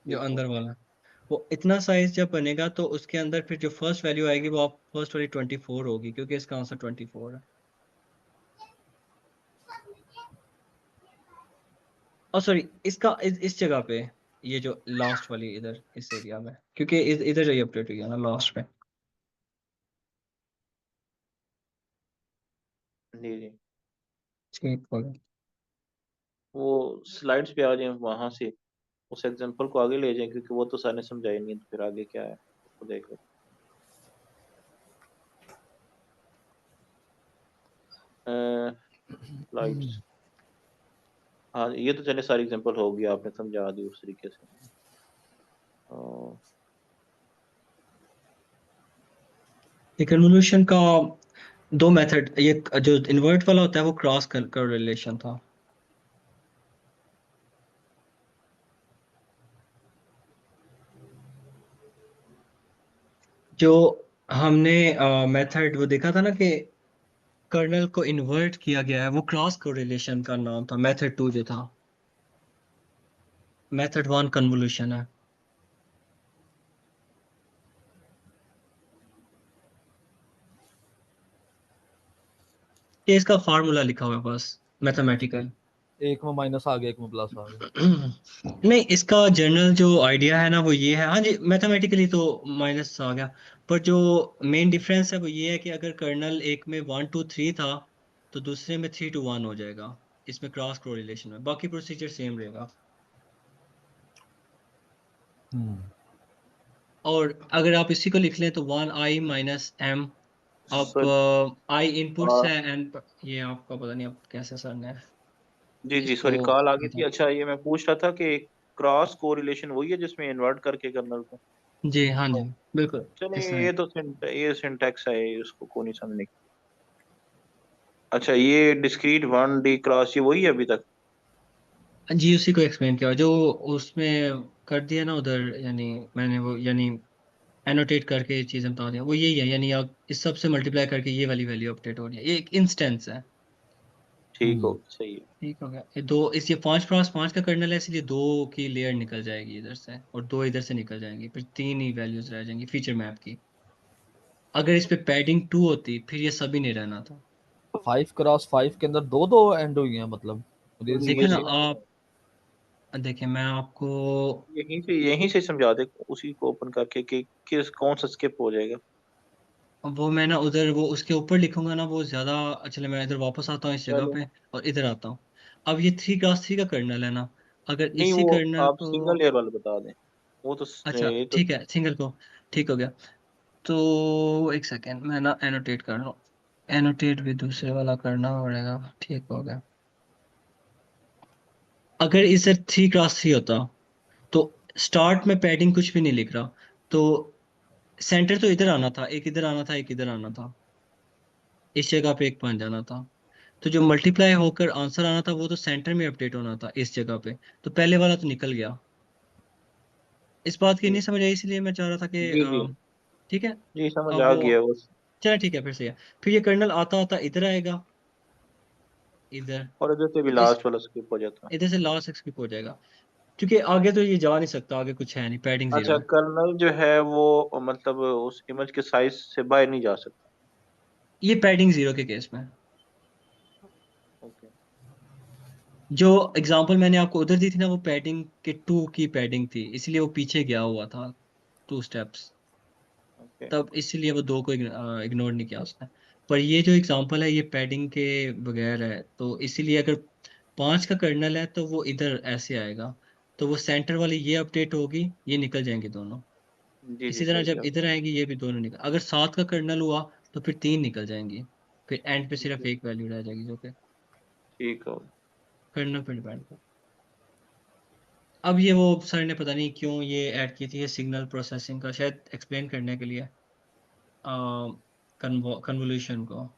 जो ठीक अंदर होगा। वाला, वो इतना साइज जब बनेगा तो उसके अंदर फिर जो फर्स्ट वैल्यू आएगी वो आप फर्स्ट वाली 24 होगी, क्योंकि इसका आंसर 24 है। और सॉरी, इसका इस जगह पे, ये जो लास्ट वाली इधर इस एरिया में, क्योंकि इधर ये अपडेट हुई है ना लास्ट में। जी जी। ठीक हो गया। वो स्लाइड्स पे आ जाए वहां से, उस एग्जांपल को आगे ले जाएं क्योंकि वो तो सर ने समझाई नहीं, तो फिर आगे क्या है उसको देख लो। स्लाइड्स। हाँ, ये तो चले सारी एग्जांपल होगी, आपने समझा दी उस तरीके से। तो ये कन्वोल्यूशन का 2 मेथड, ये जो इन्वर्ट वाला होता है वो क्रॉस कर रिलेशन था। जो हमने मेथड वो देखा था ना कि कर्नल को इन्वर्ट किया गया है, वो क्रॉस कोरिलेशन का नाम था, मेथड 2 जो था। मेथड 1 कन्वोल्यूशन है। ये इसका फार्मूला लिखा हुआ है बस, मैथमेटिकल। एक में माइनस आ गया, एक में प्लस आ गया। नहीं, इसका जनरल जो आइडिया है ना वो ये है, हाँ जी, मैथमेटिकली तो माइनस आ गया, पर जो मेन डिफरेंस है वो ये है कि अगर कर्नल एक में 1 2 3 था तो दूसरे में 3 to 1 हो जाएगा, इसमें क्रॉस कोरिलेशन में, बाकी प्रोसीजर सेम रहेगा। हम्म। और अगर आप इसी को लिख लें तो 1i-m, आप सर आई इनपुट्स आ, है एंड ये आपका पता नहीं आप कैसे करना है जी जी इसको। सॉरी, कॉल आ गई थी। बता अच्छा ये मैं पूछ रहा था कि क्रॉस कोरिलेशन वही है जिसमें इन्वर्ट करके कर्नल को। जी, हाँ जी, बिल्कुल चलिए ऐसा ही। ये तो ये सिंटैक्स है, उसको को नहीं समझने की। अच्छा ये डिस्क्रीट 1D क्रॉस ये वही है अभी तक। जी, उसी को एक्सप्लेन किया जो उसमें कर दिया ना उधर, यानी मैंने वो यानी एनोटेट करके चीजें बता दी, वो यही है, यानी आप इस सब से मल्टीप्लाई करके ये वाली वैल्यू अपडेट हो रही है, ये एक इंस्टेंस है। ठीक हो हम्म। सही है। ठीक हो गया, ये दो, इस ये 5 क्रॉस 5 का कर्नल है, इसलिए दो की लेयर निकल जाएगी इधर से और दो इधर से निकल जाएंगी, फिर तीन ही वैल्यूज रह जाएंगी फीचर मैप की। अगर इस पे पैडिंग 2 होती फिर ये सभी नहीं रहना था। 5 क्रॉस 5 के अंदर दो दो एंड हुई हैं मतलब, मुझे ये ये देखो समझ ना नहीं। सी आप, देखिए मैं आपको, यहीं से समझा दे उसी को ओपन करके कि किस कौन सा स्किप हो जाएगा। वो मैं ना उधर वो उसके ऊपर लिखूंगा ना वो ज्यादा। चले मैं इधर वापस आता हूँ इस जगह चलो पे और इधर आता हूँ। अब ये 3 क्रॉस 3 का कर्नल है ना, अगर नहीं इसी वो कर्नल आप को, सिंगल लेयर वाला बता दें। वो तो अच्छा ये तो ठीक है सिंगल को, ठीक हो गया। तो एक सेकेंड मैं ना एनोटेट कर लूँ, एनोटेट भी दूसरे वाला करना पड़ेगा, ठीक हो गया। अगर इसे 3 क्रॉस 3 होता तो स्टार्ट में पैडिंग कुछ भी नहीं लिख रहा, तो सेंटर तो इधर आना था, एक इधर आना था, एक इधर आना था, इस जगह पे एक बन जाना था। तो जो मल्टीप्लाई होकर आंसर आना था वो तो सेंटर में अपडेट होना था इस जगह पे, तो पहले वाला तो निकल गया। इस बात की नहीं ठीक। समझ आई, इसलिए मैं चाह रहा था कि जी जी ठीक है। जी समझ अब आ वो, गया वो। चलो ठीक है, फिर से है, फिर ये कर्नल आता आता इधर आएगा, इधर, और इधर से भी इस, लास्ट वाला स्किप हो जाता है। इधर से लास्ट स्किप हो जाएगा, क्योंकि आगे तो ये जा नहीं सकता, आगे कुछ है नहीं, पैडिंग 0 अच्छा है। कर्नल जो है वो मतलब उस इमेज के साइज से बाहर नहीं जा सकता। ये पैडिंग 0 के केस में, ओके जो एग्जांपल मैंने आपको उधर दी थी ना वो पैडिंग के 2 की पैडिंग थी, इसलिए वो पीछे गया हुआ था 2 स्टेप्स, ओके। तब इसीलिए वो 2 को इग्नोर नहीं किया उसने। पर ये जो एग्जांपल है ये पैडिंग के बगैर है, तो इसीलिए अगर 5 का कर्नल है तो वो इधर ऐसे आएगा, तो वो सेंटर वाली ये अपडेट होगी, ये निकल जाएंगे दोनों। जी जी इसी तरह सही जब है। इधर आएंगी ये भी दोनों निकल, अगर 7 का कर्नल हुआ तो फिर 3 निकल जाएंगी, फिर एंड पे सिर्फ जी, एक वैल्यू रह जाएगी जो कि ठीक है। कर्नल पे डिपेंड कर। अब ये वो सर ने पता नहीं क्यों ये ऐड की थी, ये सिग्नल प्रोसेसिंग का शायद एक्सप्लेन करने के लिए कन्वोल्यूशन को,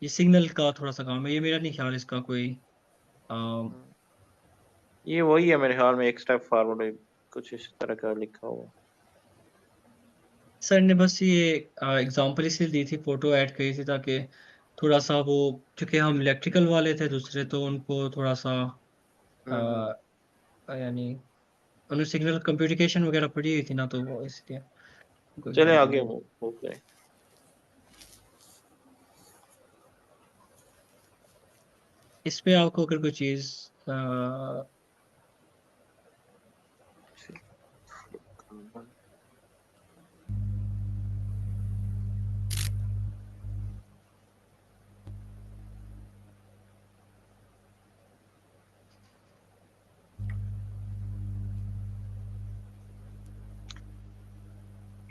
ये सिग्नल का थोड़ा सा काम है, ये मेरा नहीं ख्याल इसका कोई अम, ये वही है मेरे ख्याल में, एक स्टेप फॉरवर्ड कुछ इस तरह का लिखा हुआ। सर ने बस ये एग्जांपल इसलिए दी थी, फोटो ऐड करी थी ताकि थोड़ा सा वो, क्योंकि हम इलेक्ट्रिकल वाले थे दूसरे, तो उनको थोड़ा सा हम्म। यानी उन्हें सिग्नल कम्युनिकेशन वगैरह पड़ी हुई थी ना, तो वो इसलिए उनको चले एग्जांपल आगे दिया। मूव करें। इस पे आपको अगर कोई चीज़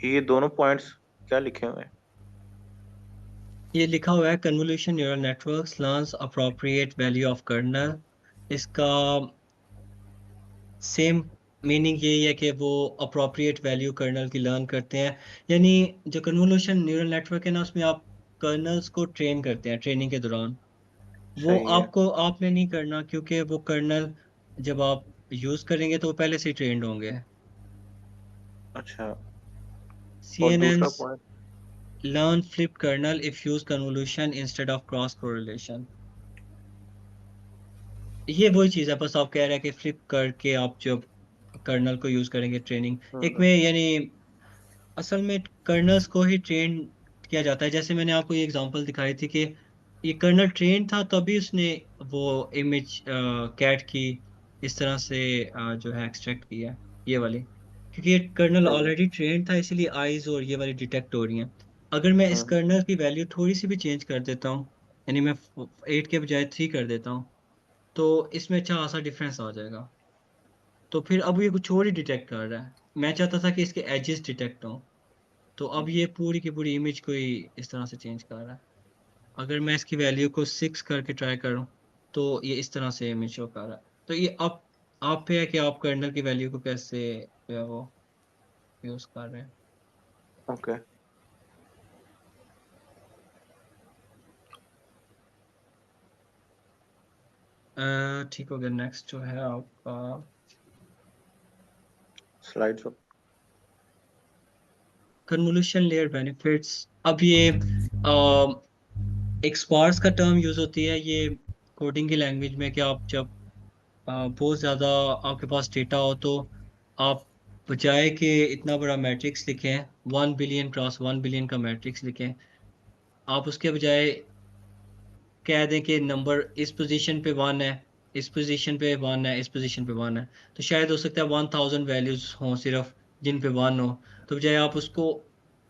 ये दोनों पॉइंट्स क्या लिखे हुए हैं। ये लिखा हुआ है convolution neural networks learns appropriate value of kernel, इसका सेम मीनिंग यही है कि वो अप्रोप्रिएट वैल्यू कर्नल की लर्न करते हैं, यानी जो कन्वोल्यूशन न्यूरल नेटवर्क है ना उसमें आप कर्नल्स को ट्रेन करते हैं ट्रेनिंग के दौरान, वो सही है। आपको आपने नहीं करना, क्योंकि वो कर्नल जब आप यूज करेंगे तो वो पहले से ट्रेंड होंगे। अच्छा सी और एन एन दूसरा point. learn flip kernel if use convolution instead of cross correlation। ये वही चीज़ है, बस आप कह रहे हैं कि फ्लिप करके आप जब कर्नल को यूज करेंगे ट्रेनिंग, एक में हम्म। यानी असल में कर्नल्स को ही ट्रेन किया जाता है, जैसे मैंने आपको ये एग्जांपल दिखाई थी कि ये कर्नल ट्रेन था तभी उसने वो इमेज कैट की इस तरह से जो है एक्सट्रैक्ट किया है, ये वाली, क्योंकि ये कर्नल सही है। ऑलरेडी ट्रेन था, इसलिए आईज और ये वाली डिटेक्ट हो रही हैं। अगर मैं इस हम्म कर्नल की वैल्यू थोड़ी सी भी चेंज कर देता हूँ, यानी मैं 8 के बजाय 3 कर देता हूँ, तो इसमें अच्छा खासा डिफरेंस आ जाएगा। तो फिर अब ये कुछ और ही डिटेक्ट कर रहा है, मैं चाहता था कि इसके एजेस डिटेक्ट हों, तो अब ये पूरी की पूरी इमेज को ही इस तरह से चेंज कर रहा है। अगर मैं इसकी वैल्यू को 6 करके ट्राई करूं, तो ये इस तरह से इमेज शो कर रहा है। तो ये आप पे है कि आप कर्नल की वैल्यू को कैसे जो है वो यूज कर रहे हैं। ओके। ठीक हो गया। नेक्स्ट जो है आपका slide show. Convolution layer benefits. अब ये एक स्पार्स का टर्म यूज होती है ये कोडिंग की लैंग्वेज में, कि आप जब बहुत ज़्यादा आपके पास डेटा हो, तो आप बजाय कि इतना बड़ा मैट्रिक्स लिखें, 1 बिलियन क्रॉस 1 बिलियन का मैट्रिक्स लिखें, आप उसके बजाय कह दें कि नंबर इस पोजीशन पे 1 है, इस पोजीशन पे 1 है, इस पोजीशन पे 1 है, तो शायद हो सकता है 1000 वैल्यूज हों सिर्फ जिन पे 1 हो। तो बजाय आप उसको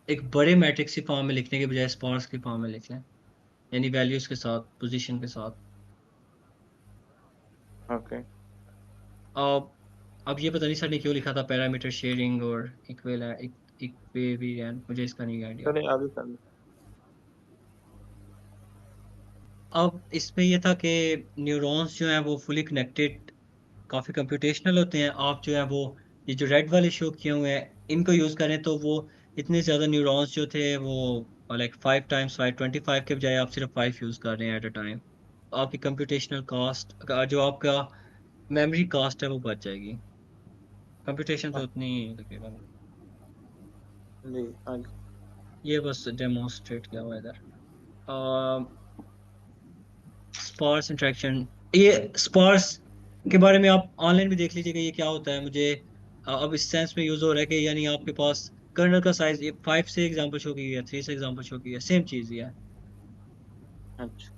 एक बड़े मैट्रिक्स की फॉर्म में लिखने के बजाय स्पार्स की फॉर्म में लिख लें, यानी वैल्यूज के साथ, पोजीशन के साथ। ओके। अब अब ये पता नहीं सर ने क्यों लिखा था पैरामीटर शेयरिंग और इक्वल इक्वेवेरिएंट, मुझे इसका नहीं आइडिया। चलिए आगे कर लें। अब इसमें ये था कि न्यूरॉन्स जो हैं वो फुली कनेक्टेड काफ़ी कंप्यूटेशनल होते हैं। आप जो है वो ये जो रेड वाले शो किए हुए हैं इनको यूज़ करें, तो वो इतने ज़्यादा न्यूरॉन्स जो थे वो लाइक 5 × 5 25 के बजाय आप सिर्फ 5 यूज़ कर रहे हैं एट अ टाइम। आपकी कंप्यूटेशनल कास्ट, जो आपका मेमोरी कास्ट है, वो बच जाएगी। कंप्यूटेशन तो उतनी ही लगेगा। जी आगे। ये बस डेमोन्स्ट्रेट किया हुआ है इधर। स्पार्स इंटरेक्शन, ये स्पार्स के बारे में आप ऑनलाइन भी देख लीजिएगा ये क्या होता है। मुझे अब इस सेंस में यूज हो रहा है कि यानी आपके पास कर्नल का साइज ये 5 से एग्जांपल शो की है, 3 से एग्जांपल शो की है, सेम चीज ही है। अच्छा।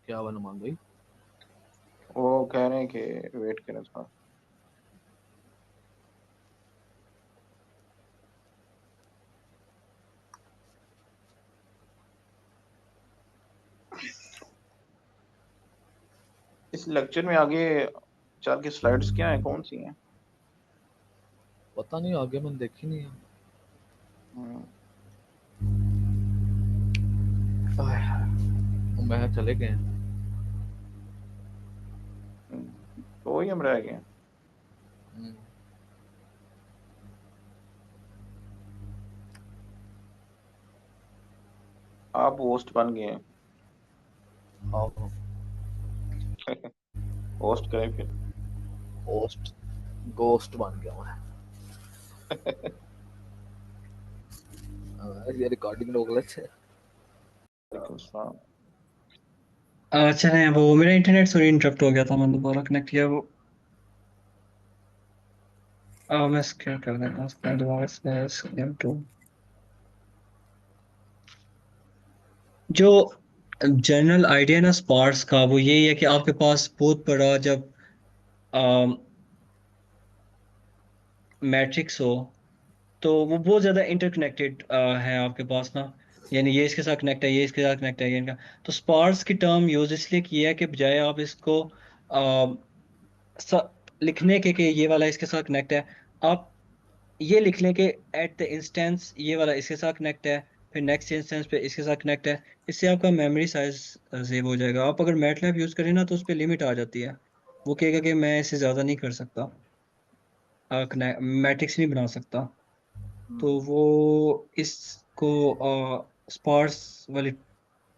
क्या हुआ नुमान भाई? वो कह रहे हैं कि वेट करें थोड़ा। इस लेक्चर में आगे चार की स्लाइड्स क्या हैं, कौन सी हैं? पता नहीं, आगे मैंने देखी नहीं है। हम्म, मैं चले गए हैं। तो वही हम रह गए हैं। हम्म, आप होस्ट बन गए हैं। आओ। होस्ट करें फिर। होस्ट गोस्ट बन गया मैं। ये रिकॉर्डिंग रोक ले थे। वालेकुम सलाम। अच्छा है, वो मेरा इंटरनेट सॉरी इंटरप्ट हो गया था, मैंने दोबारा कनेक्ट किया वो। मैं क्या कर देता हूँ इसका दोबारा से M2। जो जनरल आइडिया ना स्पार्स का वो यही है कि आपके पास बहुत बड़ा जब मैट्रिक्स हो, तो वो बहुत ज़्यादा इंटरकनेक्टेड है आपके पास ना, यानी ये इसके साथ कनेक्ट है, ये इसके साथ कनेक्ट है, ये इनका। तो स्पार्स की टर्म यूज इसलिए किया है कि बजाय आप इसको लिखने के कि ये वाला इसके साथ कनेक्ट है, आप ये लिख लें कि एट द इंस्टेंस ये वाला इसके साथ कनेक्ट है, फिर नेक्स्ट इंस्टेंस पे इसके साथ कनेक्ट है। इससे आपका मेमोरी साइज सेव हो जाएगा। आप अगर मैटलैब यूज़ करें ना तो उस पर लिमिट आ जाती है, वो कहेगा कि मैं इससे ज़्यादा नहीं कर सकता, मैट्रिक्स नहीं बना सकता। तो वो इसको स्पार्स वाली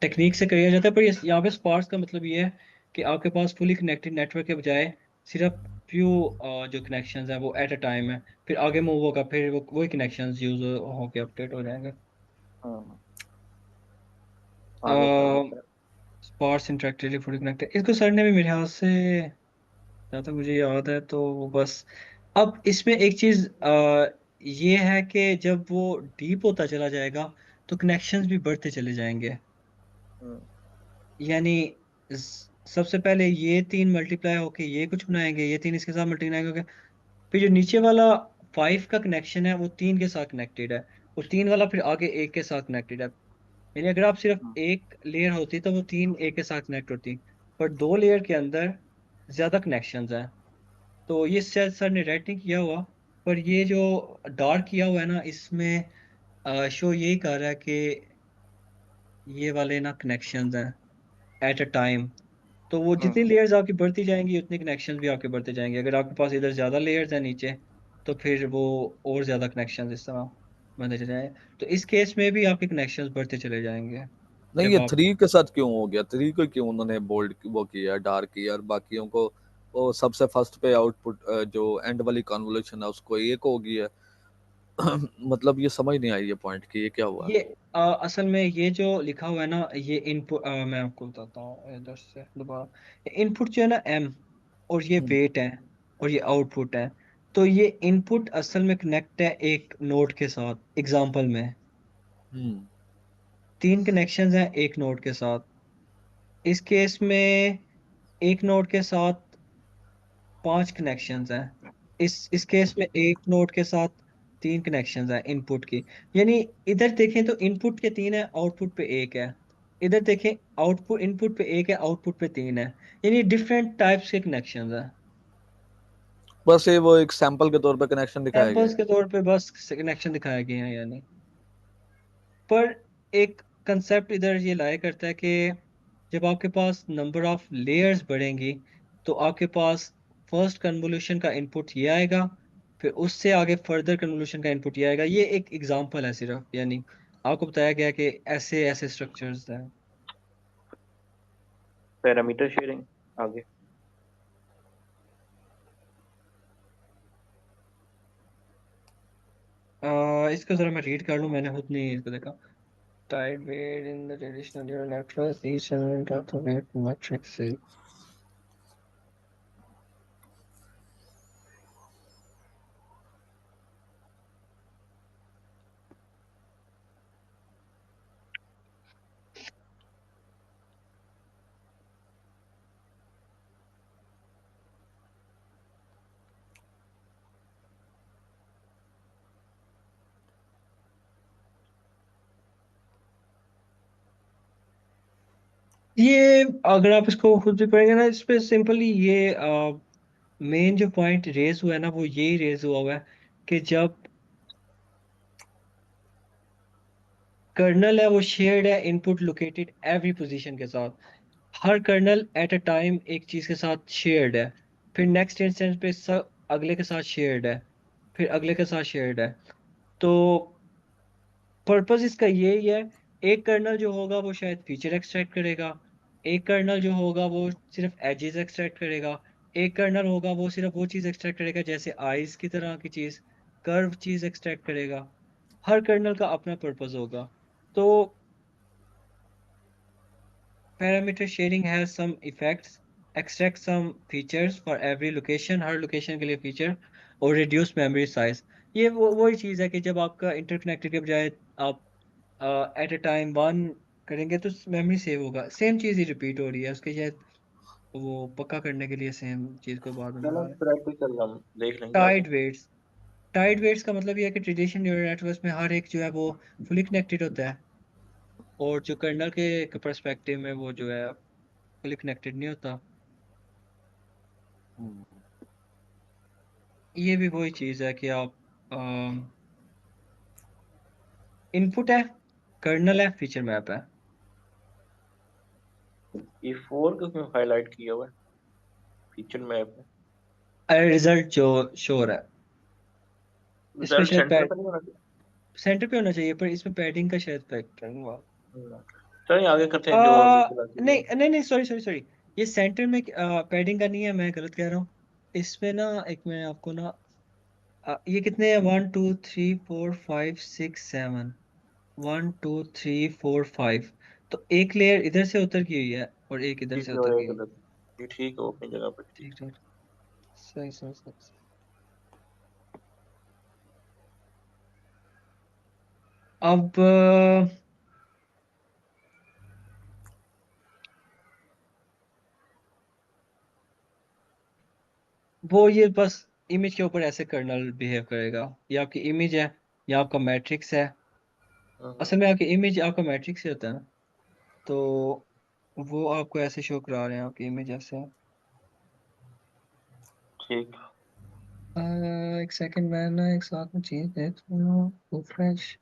टेक्निक से किया जाता है। पर यहाँ पे स्पार्स का मतलब ये है कि आपके पास फुली कनेक्टेड नेटवर्क के बजाय सिर्फ फ्यू जो कनेक्शंस हैं वो एट अ टाइम है, फिर आगे मूव होगा, फिर वो वही कनेक्शंस यूज होके अपडेट हो जाएंगे। हम्म, आगे आगे सर। स्पार्स इंटरेक्टिवली फुली कनेक्टेड, इसको सर ने भी मेरे ख्याल से, जहाँ तक मुझे याद है तो बस। अब इसमें एक चीज ये है कि जब वो डीप होता चला जाएगा तो कनेक्शंस भी बढ़ते चले जाएंगे। हम्म, यानी सबसे पहले ये तीन मल्टीप्लाई होके ये कुछ बनाएंगे, ये तीन इसके साथ मल्टीप्लाई होके, फिर जो नीचे वाला 5 का कनेक्शन है वो 3 के साथ कनेक्टेड है, और 3 वाला फिर आगे एक के साथ कनेक्टेड है। यानी अगर आप सिर्फ हम्म, एक लेयर होती तो वो 3 एक के साथ कनेक्ट होती, पर 2 लेयर के अंदर ज्यादा कनेक्शंस हैं। तो ये शायद सर ने रेड नहीं किया हुआ, पर ये जो डार्क किया हुआ है ना, इसमें शो यही कर रहा है कि ये वाले ना कनेक्शंस हैं एट अ टाइम। तो वो जितनी हम्म। लेयर्स आपकी बढ़ती जाएंगी उतने कनेक्शंस भी आपके बढ़ते जाएंगे। अगर आपके पास इधर ज्यादा लेयर्स हैं नीचे, तो फिर वो और ज्यादा कनेक्शंस इस तरह बनते चले जाएंगे। तो इस केस में भी आपके कनेक्शंस बढ़ते चले जाएंगे नहीं, जब ये आप। 3 के साथ क्यों हो गया? 3 को क्यों उन्होंने बोल्ड वो किया, डार्क किया, और बाकियों को वो सबसे फर्स्ट पे आउटपुट जो एंड वाली कन्वोल्यूशन है उसको एक हो गया? मतलब ये समझ नहीं आई ये पॉइंट कि ये क्या हुआ। ये असल में ये जो लिखा हुआ है ना, ये इनपुट, मैं आपको बताता हूँ इधर से दोबारा। इनपुट जो है ना एम, और ये हम्म। वेट है, और ये आउटपुट है। तो ये इनपुट असल में कनेक्ट है एक नोड के साथ। एग्जांपल में हम्म। 3 कनेक्शंस हैं एक नोड के साथ। इस केस में एक नोड के साथ 5 कनेक्शंस हैं। इस केस में एक नोड के साथ 3 कनेक्शंस हैं इनपुट की। यानी इधर देखें तो इनपुट के 3 है, आउटपुट पे एक है। इधर देखें, आउटपुट इनपुट पे एक है, आउटपुट पे 3 है। यानी डिफरेंट टाइप्स के कनेक्शंस हैं। बस ये वो एक सैंपल के तौर पे कनेक्शन दिखाया गया सैंपल्स है। के तौर पे बस कनेक्शन दिखाया गया है यानी। पर एक कंसेप्ट इधर ये लाया करता है कि जब आपके पास नंबर ऑफ लेयर्स बढ़ेंगी तो आपके पास फर्स्ट कन्वोल्यूशन का इनपुट ये आएगा, फिर उससे आगे फर्दर कन्वोल्यूशन का इनपुट ये आएगा। ये एक एग्जांपल है सिर्फ, यानी आपको बताया गया कि ऐसे ऐसे स्ट्रक्चर्स हैं। पैरामीटर शेयरिंग आगे। इसको जरा मैं रीड कर लूँ, मैंने खुद नहीं इसको देखा। Tied weight in the traditional neural network, each element of the weight matrix. ये अगर आप इसको खुद भी पढ़ेंगे ना, इस पे सिंपली ये मेन जो पॉइंट रेज हुआ है ना वो यही रेज हुआ है कि जब कर्नल है वो शेयर्ड है इनपुट लोकेटेड एवरी पोजीशन के साथ। हर कर्नल एट अ टाइम एक चीज के साथ शेयर्ड है, फिर नेक्स्ट इंस्टेंस पे सब अगले के साथ शेयर्ड है, फिर अगले के साथ शेयर्ड है। तो पर्पस इसका यही है, एक कर्नल जो होगा वो शायद फीचर एक्सट्रैक्ट करेगा, एक कर्नल जो होगा वो सिर्फ एजेस एक्सट्रैक्ट करेगा, एक कर्नल होगा वो सिर्फ वो चीज एक्सट्रैक्ट करेगा जैसे आइज की तरह की चीज, कर्व चीज एक्सट्रैक्ट करेगा। हर कर्नल का अपना पर्पस होगा। तो parameter sharing has some effects, extract some features for every location, हर लोकेशन के लिए फीचर, और रिड्यूस मेमोरी साइज। ये वो वही चीज़ है कि जब आपका इंटरकनेक्टेड के बजाय आप एट अ टाइम वन करेंगे तो मेमोरी सेव होगा। सेम चीज़ ही रिपीट हो रही है, उसके शायद वो पक्का करने के लिए सेम चीज़ को बाद में चलो लगा रहे हैं। प्रैक्टिकल हम देख लेंगे आगे। टाइड वेट्स, टाइड वेट्स का मतलब ये है कि ट्रेडिशनल न्यूरल नेटवर्क्स में हर एक जो है वो फुली कनेक्टेड होता है, और जो कर्नल के पर्सपेक्टिव में वो जो है फुली कनेक्टेड नहीं होता। हम्म। ये भी वही चीज है कि आप इनपुट है, कर्नल है, फीचर मैप है। ये 4 को क्यों हाईलाइट किया हुआ है फीचर मैप में? रिजल्ट जो शो हो रहा है, इसमें रिजल्ट शायद सेंटर पैड पर नहीं होना चाहिए? सेंटर पे होना चाहिए, पर इसमें पैडिंग का शायद फैक्टर हुआ। चलिए आगे करते हैं जो अभी आ, फिलहाल के लिए। नहीं नहीं नहीं, सॉरी सॉरी सॉरी, ये सेंटर में पैडिंग का नहीं है, मैं गलत कह रहा हूँ। इसमें ना एक मैं आपको ना ये कितने हैं, 1 2 3 4 5 6 7, 1 2 3 4 5, तो एक लेयर इधर से उतर की हुई है और एक इधर ठीक से है उतर और की एक हुई है। गलत। ये ठीक है, वो अपनी जगह पर ठीक ठीक ठीक, सही सही सही सही। अब वो ये बस इमेज के ऊपर ऐसे कर्नल बिहेव करेगा। ये आपकी इमेज है, ये आपका मैट्रिक्स है। है। असल में आपकी इमेज आपका मैट्रिक्स ही होता है ना, तो वो आपको ऐसे शो करा रहे हैं, आपकी इमेज ऐसे। ठीक। एक सेकंड, मैं ना एक साथ में चीज देख रहा हूँ, रिफ्रेश।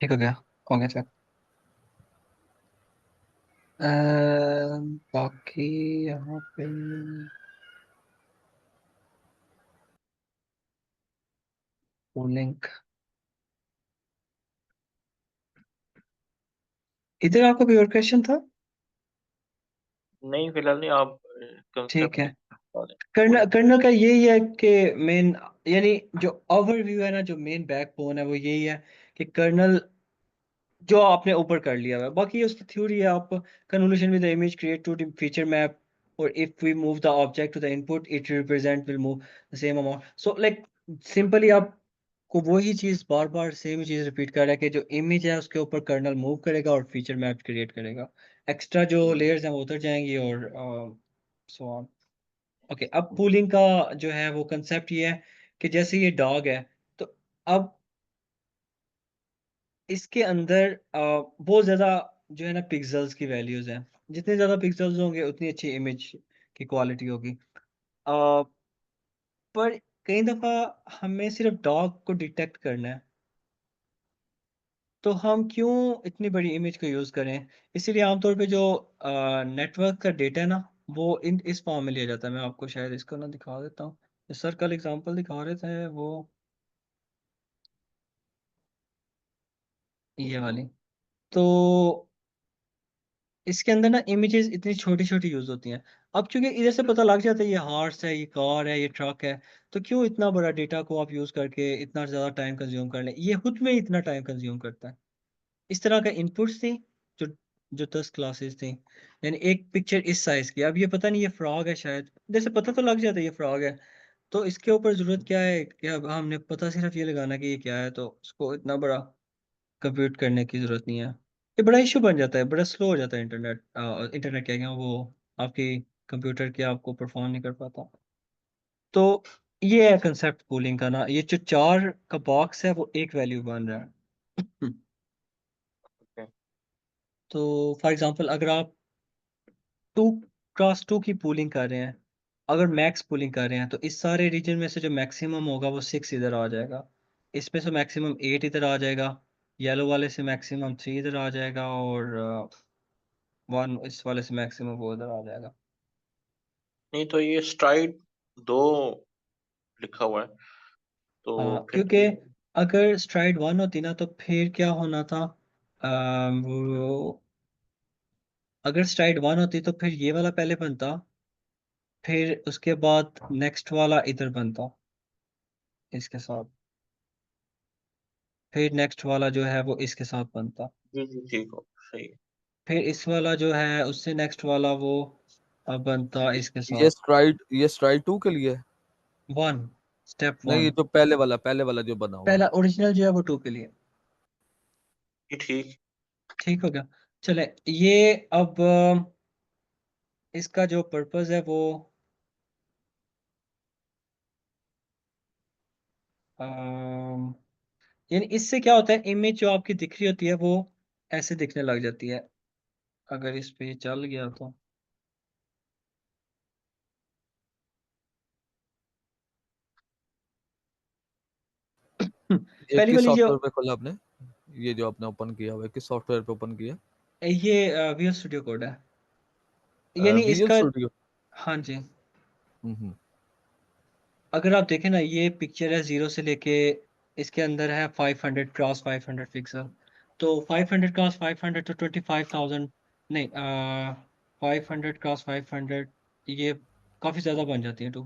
ठीक हो गया, हो गया सर। बाकी यहाँ पे लिंक, इधर आपका कोई और क्वेश्चन था? नहीं फिलहाल नहीं, आप ठीक है, कंसेप्ट बता दें कर्नल कूलिंग। कर्नल का यही है कि मेन, यानी जो ओवरव्यू है ना, जो मेन बैकबोन है वो यही है कि कर्नल जो आपने ऊपर कर लिया हुआ है, बाकी ये उसकी थ्योरी है। आप convolution with the image create to feature map, और if we move the object to the input it represent will move the same amount. So like simply आपको वही चीज बार बार सेम ही चीज रिपीट कर रहा है कि जो इमेज है उसके ऊपर कर्नल मूव करेगा और फीचर मैप क्रिएट करेगा। एक्स्ट्रा जो लेयर्स हैं वो उतर जाएंगी और सो ऑन। ओके, अब पूलिंग का जो है वो कंसेप्ट ये है कि जैसे ये डॉग है, तो अब इसके अंदर बहुत ज़्यादा जो है ना पिक्सेल्स की वैल्यूज़ हैं। जितने ज़्यादा पिक्सेल्स होंगे उतनी अच्छी इमेज की क्वालिटी होगी। पर कई दफ़ा हमें सिर्फ डॉग को डिटेक्ट करना है, तो हम क्यों इतनी बड़ी इमेज को यूज़ करें? इसीलिए आमतौर पे जो नेटवर्क का डेटा है ना, वो इन इस फॉर्म में लिया जाता है। मैं आपको शायद इसको ना दिखा देता हूँ। सर कल एग्जांपल दिखा रहे थे वो ये वाली। तो इसके अंदर ना इमेजेस इतनी छोटी छोटी यूज होती हैं। अब चूंकि इधर से पता लग जाता है ये हार्स है, ये कार है, ये ट्रक है, तो क्यों इतना बड़ा डेटा को आप यूज करके इतना ज्यादा टाइम कंज्यूम कर लें? ये खुद में ही इतना टाइम कंज्यूम करता है। इस तरह का इनपुट्स थी जो जो 10 क्लासेस थी, यानी एक पिक्चर इस साइज की। अब ये पता नहीं ये फ्रॉग है, शायद जैसे पता तो लग जाता है ये फ्रॉग है, तो इसके ऊपर जरूरत क्या है कि अब हमने पता सिर्फ ये लगाना कि ये क्या है, तो उसको इतना बड़ा कंप्यूट करने की जरूरत नहीं है। ये बड़ा इशू बन जाता है, बड़ा स्लो हो जाता है इंटरनेट। इंटरनेट क्या वो आपकी कंप्यूटर के आपको परफॉर्म नहीं कर पाता। तो ये है कंसेप्ट कूलिंग का ना, ये जो चार का बॉक्स है वो एक वैल्यू बन रहा है। Okay. तो फॉर एग्जांपल अगर आप 2x2 की पूलिंग कर रहे हैं, अगर मैक्स पूलिंग कर रहे हैं, तो इस सारे रीजन में से जो मैक्सिमम होगा वो 6 इधर आ जाएगा, इसमें से मैक्सिमम 8 इधर आ जाएगा, येलो वाले से मैक्सिमम 3 इधर आ जाएगा, और 1 इस वाले से मैक्सिमम वो इधर आ जाएगा। नहीं तो ये स्ट्राइड 2 लिखा हुआ है, तो फिर क्योंकि अगर स्ट्राइड 1 होती ना तो फिर क्या होना था, वो अगर स्ट्राइड 1 होती तो फिर ये वाला पहले बनता, फिर उसके बाद नेक्स्ट वाला इधर बनता इसके साथ, फिर नेक्स्ट वाला जो है वो इसके साथ बनता। जी जी ठीक हो सही है। फिर इस वाला जो है उससे नेक्स्ट वाला वो अब बनता इसके ये साथ स्ट्राइड 2 के लिए है? वन, स्टेप नहीं, ये वन। जो पहले वाला जो बना हुआ है। पहला ओरिजिनल जो है वो 2 के लिए। ये ठीक। ठीक हो गया। चले ये अब इसका जो पर्पस है वो अम, यानी इससे क्या होता है, इमेज जो आपकी दिख रही होती है वो ऐसे दिखने लग जाती है अगर इस पे चल गया तो। ये पहली किस वाली जो सॉफ्टवेयर पे खोला आपने? ये जो आपने ओपन किया हुआ है किस सॉफ्टवेयर पे ओपन किया? ये विजुअल स्टूडियो कोड है, यानी विजुअल इसका। स्टूडियो। हाँ जी। हम्म। अगर आप देखें ना, ये पिक्चर है 0 से लेके, इसके अंदर है 500 क्रॉस 500 पिक्सल। तो 500 क्रॉस 500 तो 25,000, नहीं 500 क्रॉस 500, ये काफ़ी ज़्यादा बन जाती है टू।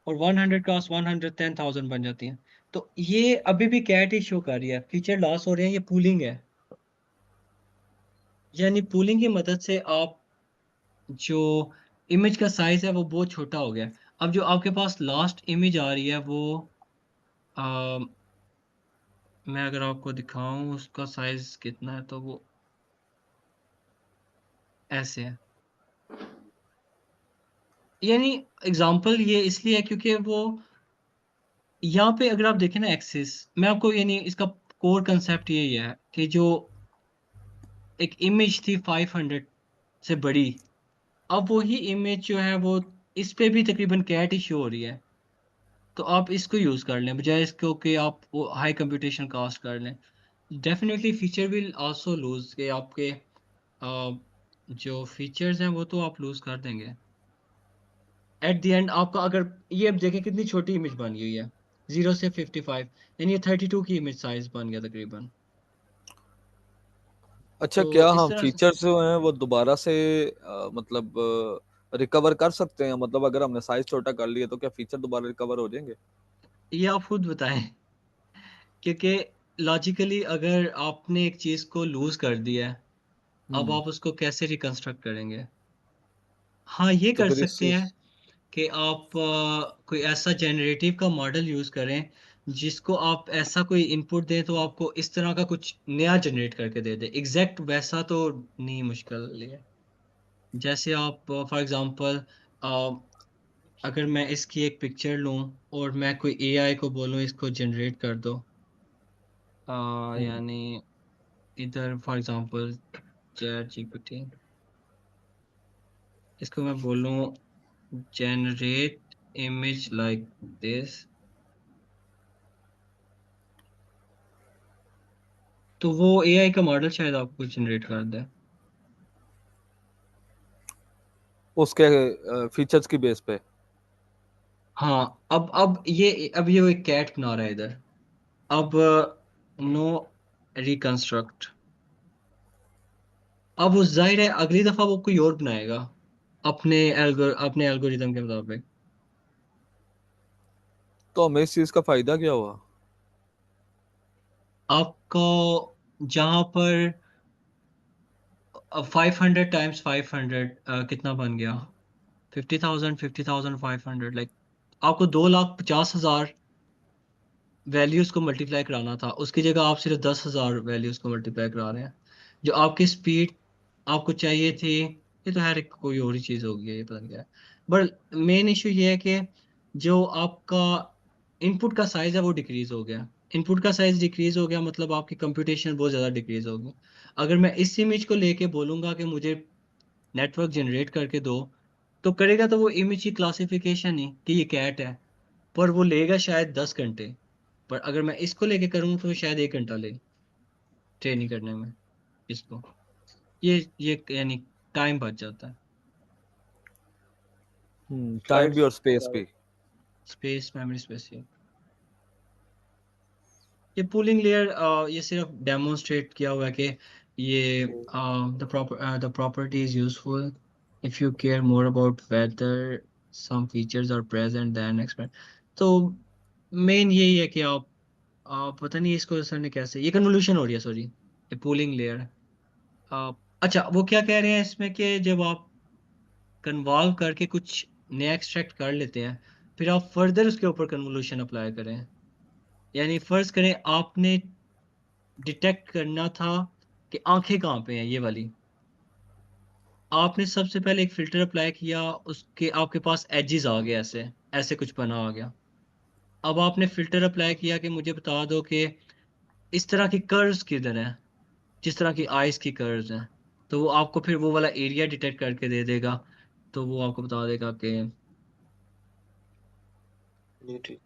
और 100 क्रॉस 100 10,000 बन जाती है। तो ये अभी भी कैट ही शो कर रही है, फीचर लॉस हो रहे हैं, ये पूलिंग है। यानी पूलिंग की मदद से आप जो इमेज का साइज है वो बहुत छोटा हो गया। अब जो आपके पास लास्ट इमेज आ रही है वो मैं अगर आपको दिखाऊं उसका साइज कितना है तो वो ऐसे है। यानी एग्जांपल ये इसलिए है क्योंकि वो यहाँ पे अगर आप देखें ना एक्सिस, मैं आपको यानी इसका कोर कंसेप्ट यही है कि जो एक इमेज थी 500 से बड़ी, अब वही इमेज जो है वो इस पे भी तकरीबन कैट ही शो हो रही है। तो आप इसको यूज़ कर लें बजाय इसको कि आप वो हाई कंप्यूटेशन कास्ट कर लें। Definitely feature will also lose के आपके अ, जो फीचर्स हैं वो तो आप लूज कर देंगे एट द एंड। आपका अगर ये अब देखें कितनी छोटी इमेज बन गई है 0 से 55, यानी ये 32 की इमेज साइज बन गया तकरीबन। अच्छा, तो क्या इस हम तरह से फीचर्स जो हैं वो दोबारा से मतलब रिकवर कर सकते हैं? मतलब अगर हमने साइज छोटा कर लिया तो क्या फीचर दोबारा रिकवर हो जाएंगे? ये आप खुद बताएं, क्योंकि लॉजिकली अगर आपने एक चीज को लूज कर दिया है, अब हम्म। आप उसको कैसे रिकंस्ट्रक्ट करेंगे? हाँ, ये तो कर फिर इस सकते हैं कि आप कोई ऐसा जनरेटिव का मॉडल यूज करें जिसको आप ऐसा कोई इनपुट दें तो आपको इस तरह का कुछ नया जनरेट करके दे दे। एग्जैक्ट वैसा तो नहीं, मुश्किल है। जैसे आप फॉर एग्जांपल अगर मैं इसकी एक पिक्चर लूं और मैं कोई एआई को बोलूं इसको जनरेट कर दो, हम्म। यानी इधर फॉर एग्जांपल चैट जीपीटी, इसको मैं बोलूं जनरेट इमेज लाइक दिस, तो वो एआई का मॉडल शायद आपको जनरेट कर दे। उसके फीचर्स की बेस पे। हाँ, अब ये एक कैट बना रहा है इधर। अब नो रिकंस्ट्रक्ट, अब वो जाहिर है अगली दफा वो कोई और बनाएगा अपने एल्गोरिदम के मुताबिक। तो हमें इस चीज का फायदा क्या हुआ? आपको जहां पर 500 टाइम्स 500 कितना बन गया, 50,000, 50,500, लाइक आपको 2,50,000 वैल्यूज को मल्टीप्लाई कराना था, उसकी जगह आप सिर्फ 10,000 वैल्यूज को मल्टीप्लाई करा रहे हैं। जो आपकी स्पीड आपको चाहिए थी, ये तो हर एक कोई और ही चीज़ होगी, ये पता नहीं क्या है। बट मेन इशू ये है कि जो आपका इनपुट का साइज है वो डिक्रीज हो गया। इनपुट का साइज डिक्रीज हो गया मतलब आपकी कंप्यूटेशन बहुत ज़्यादा डिक्रीज होगी। अगर मैं इस इमेज को लेके बोलूंगा कि मुझे नेटवर्क जनरेट करके दो, तो करेगा तो वो इमेज की क्लासिफिकेशन ही कि ये कैट है, पर वो लेगा शायद 10 घंटे। पर अगर मैं इसको लेके करूँ तो शायद 1 घंटा ले ट्रेनिंग करने में इसको। ये यानी टाइम बच जाता है, टाइम भी स्लाइड्स और स्पेस भी। Space, memory space. ये पूलिंग लेयर ये सिर्फ डेमोन्स्ट्रेट किया हुआ है कि ये the property is useful if you care more about whether some features are present then expect. तो मेन यही है कि आप पता नहीं इसको सर ने कैसे, ये कन्वोल्यूशन हो रही है, सॉरी, ये पूलिंग लेयर। अच्छा, वो क्या कह रहे हैं इसमें कि जब आप कन्वॉल्व करके कुछ नया एक्सट्रैक्ट कर लेते हैं, फिर आप फर्दर उसके ऊपर कन्वोलुशन अप्लाई करें। यानी फर्ज करें आपने डिटेक्ट करना था कि आंखें कहाँ पे हैं, ये वाली। आपने सबसे पहले एक फिल्टर अप्लाई किया, उसके आपके पास एजेस आ गए, ऐसे ऐसे कुछ बना आ गया। अब आपने फिल्टर अप्लाई किया कि मुझे बता दो कि इस तरह की कर्व्स किधर हैं, जिस तरह की आइस की कर्व्स हैं। तो वो आपको फिर वो वाला एरिया डिटेक्ट करके दे देगा। तो वो आपको बता देगा कि ये ठीक।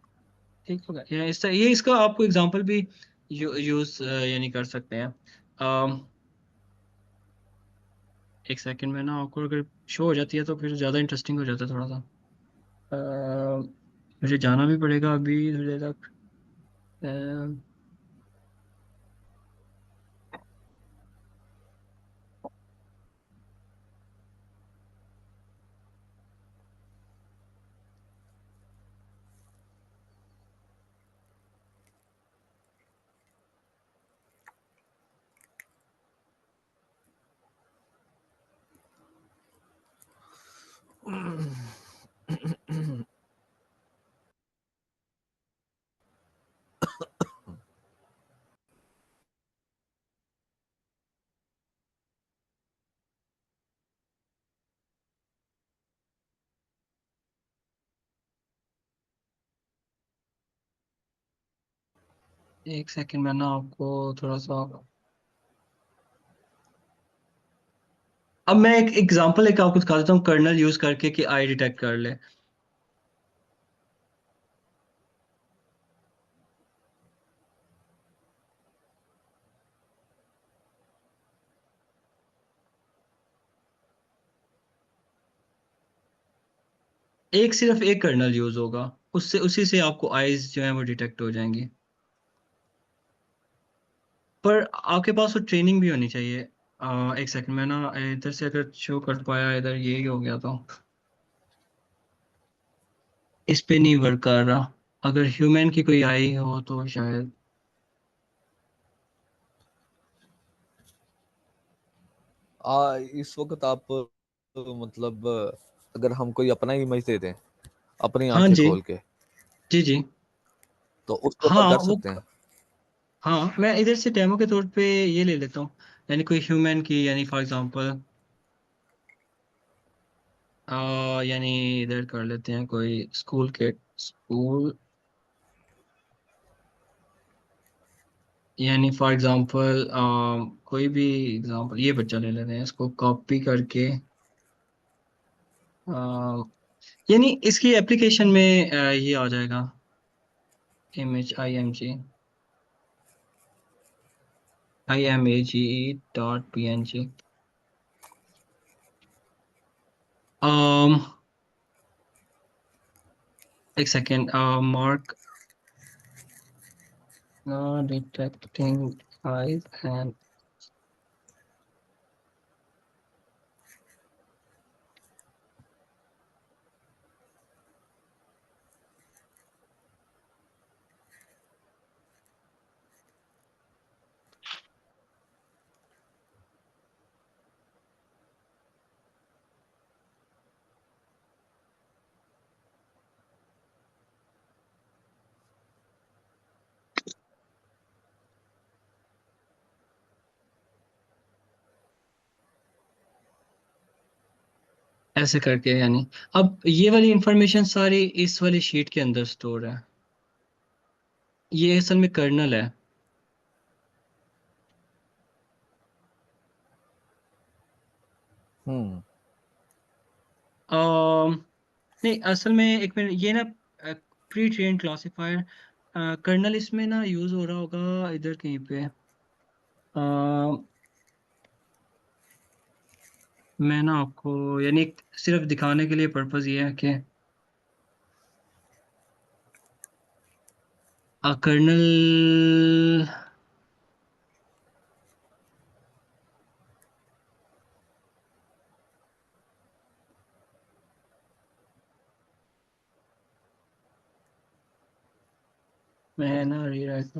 ठीक होगा। ये इसका आपको एग्जांपल भी यूज यानी कर सकते हैं। एक सेकंड में ना आपको अगर शो हो जाती है तो फिर ज़्यादा इंटरेस्टिंग हो जाता है थोड़ा सा। अ, मुझे जाना भी पड़ेगा अभी थोड़ी देर तक। अ, एक सेकंड में ना आपको थोड़ा सा। अब मैं एक एग्जांपल एक आपको दिखा देता हूँ कर्नल यूज करके कि आई डिटेक्ट कर ले। एक सिर्फ एक कर्नल यूज होगा, उससे उसी से आपको आईज जो है वो डिटेक्ट हो जाएंगी। पर आपके पास वो ट्रेनिंग भी होनी चाहिए। एक सेकंड में ना इधर से अगर शो कर पाया, इधर यही हो गया तो इस पे नहीं वर्क कर रहा। अगर ह्यूमन की कोई आई हो तो शायद। इस वक्त आप मतलब अगर हम कोई अपना इमेज दे दें अपनी हाँ आंखें जी। खोल के, जी जी। तो उसके ऊपर हाँ कर वो सकते हैं। हाँ, मैं इधर से डेमो के तौर पे ये ले लेता हूँ। यानी कोई ह्यूमन की, यानी फॉर एग्जांपल यानी इधर कर लेते हैं कोई स्कूल के स्कूल। यानी फॉर एग्जांपल कोई भी एग्जांपल, ये बच्चा ले लेते हैं, इसको कॉपी करके यानी इसकी एप्लीकेशन में ये आ जाएगा, इमेज image.png। एक second, mark detecting eyes and. ऐसे करके यानी अब ये वाली इंफॉर्मेशन सारी इस वाली शीट के अंदर स्टोर है। ये असल में कर्नल है। हम्म। अम, नहीं, असल में एक मिनट, ये ना प्री ट्रेन क्लासिफायर कर्नल इसमें ना यूज हो रहा होगा इधर कहीं पे। मैं ना आपको यानी सिर्फ दिखाने के लिए पर्पस ये है कि कर्नल। मैं ना रीराइट।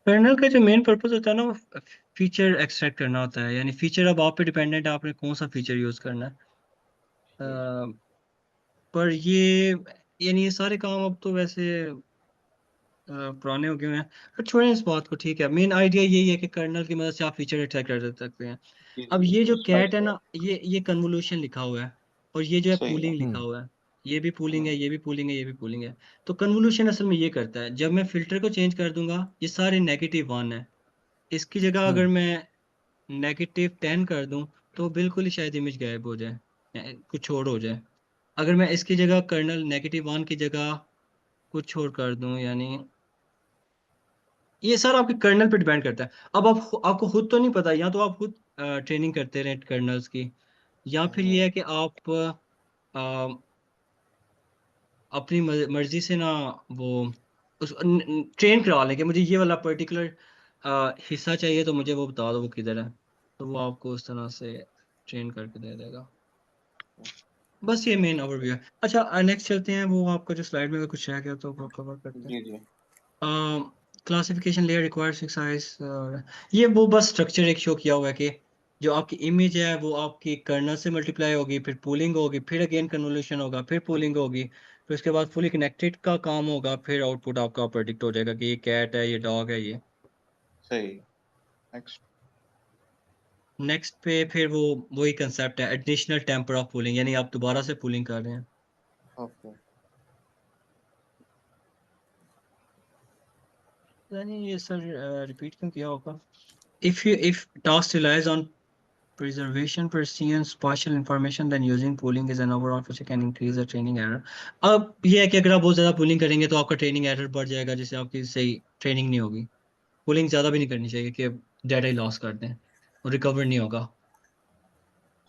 कर्नल का जो मेन पर्पस होता है ना, वो फीचर एक्सट्रैक्ट करना होता है। यानी फीचर अब आप पे डिपेंडेंट है, आपने कौन सा फीचर यूज करना है। पर यानी ये सारे काम अब तो वैसे पुराने हो गए हैं। पर छोड़ें इस बात को, ठीक है। मेन आइडिया यही है कि कर्नल की मदद से आप फीचर एक्सट्रैक्ट कर सकते हैं। जी अब जी ये जो उसका कैट है ना, ये कन्वोल्यूशन लिखा हुआ है, और ये जो है सही है। पूलिंग लिखा हुआ है। ये भी पूलिंग है, हम्म ये भी पूलिंग है, ये भी पूलिंग है। तो कन्वोल्यूशन असल में ये करता है, जब मैं फिल्टर को चेंज कर दूंगा, ये सारे नेगेटिव वन है, इसकी जगह अगर मैं -10 कर दूं, तो बिल्कुल ही शायद इमेज गायब हो जाए या कुछ और हो जाए। अगर मैं इसकी जगह कर्नल -1 की जगह कुछ और कर दूं, यानी ये सर आपके कर्नल पे डिपेंड करता है। अब आपको खुद तो नहीं पता, या तो आप खुद ट्रेनिंग करते रहे कर्नल्स की, या फिर ये है हम्म कि आप अपनी मर्जी से ना वो उस ट्रेन करा लें कि मुझे ये वाला पर्टिकुलर हिस्सा चाहिए, तो मुझे वो बता दो वो किधर है, तो वो आपको उस तरह से ट्रेन करके दे देगा। बस ये मेन ओवरव्यू है। अच्छा, नेक्स्ट चलते हैं। वो आपका जो स्लाइड में अगर कुछ रह गया तो वो कवर करते हैं। जी जी classification layer required six size, ये वो बस स्ट्रक्चर एक शो किया हुआ है कि जो आपकी इमेज है वो आपकी कर्नल से मल्टीप्लाई होगी, फिर पूलिंग होगी, फिर अगेन कन्वोल्यूशन होगा, फिर पूलिंग होगी, फिर उसके बाद फुली कनेक्टेड का काम होगा, फिर आउटपुट आपका प्रेडिक्ट हो जाएगा कि ये कैट है, ये डॉग है, ये। सही। नेक्स्ट। नेक्स्ट पे फिर वो वही कंसेप्ट है, एडिशनल टेम्पर ऑफ पूलिंग, यानी आप दोबारा से पूलिंग कर रहे हैं। ओके। यानी ये सर रिपीट क्यों किया होगा? if task relies on preservation persistence partial information, then using pooling is an overall feature can increase the training error। अब ये है कि अगर आप बहुत ज्यादा पूलिंग करेंगे तो आपका ट्रेनिंग एरर बढ़ जाएगा, जिससे आपकी सही ट्रेनिंग नहीं होगी। पूलिंग ज्यादा भी नहीं करनी चाहिए कि डाटा ही लॉस कर दें और रिकवर नहीं होगा।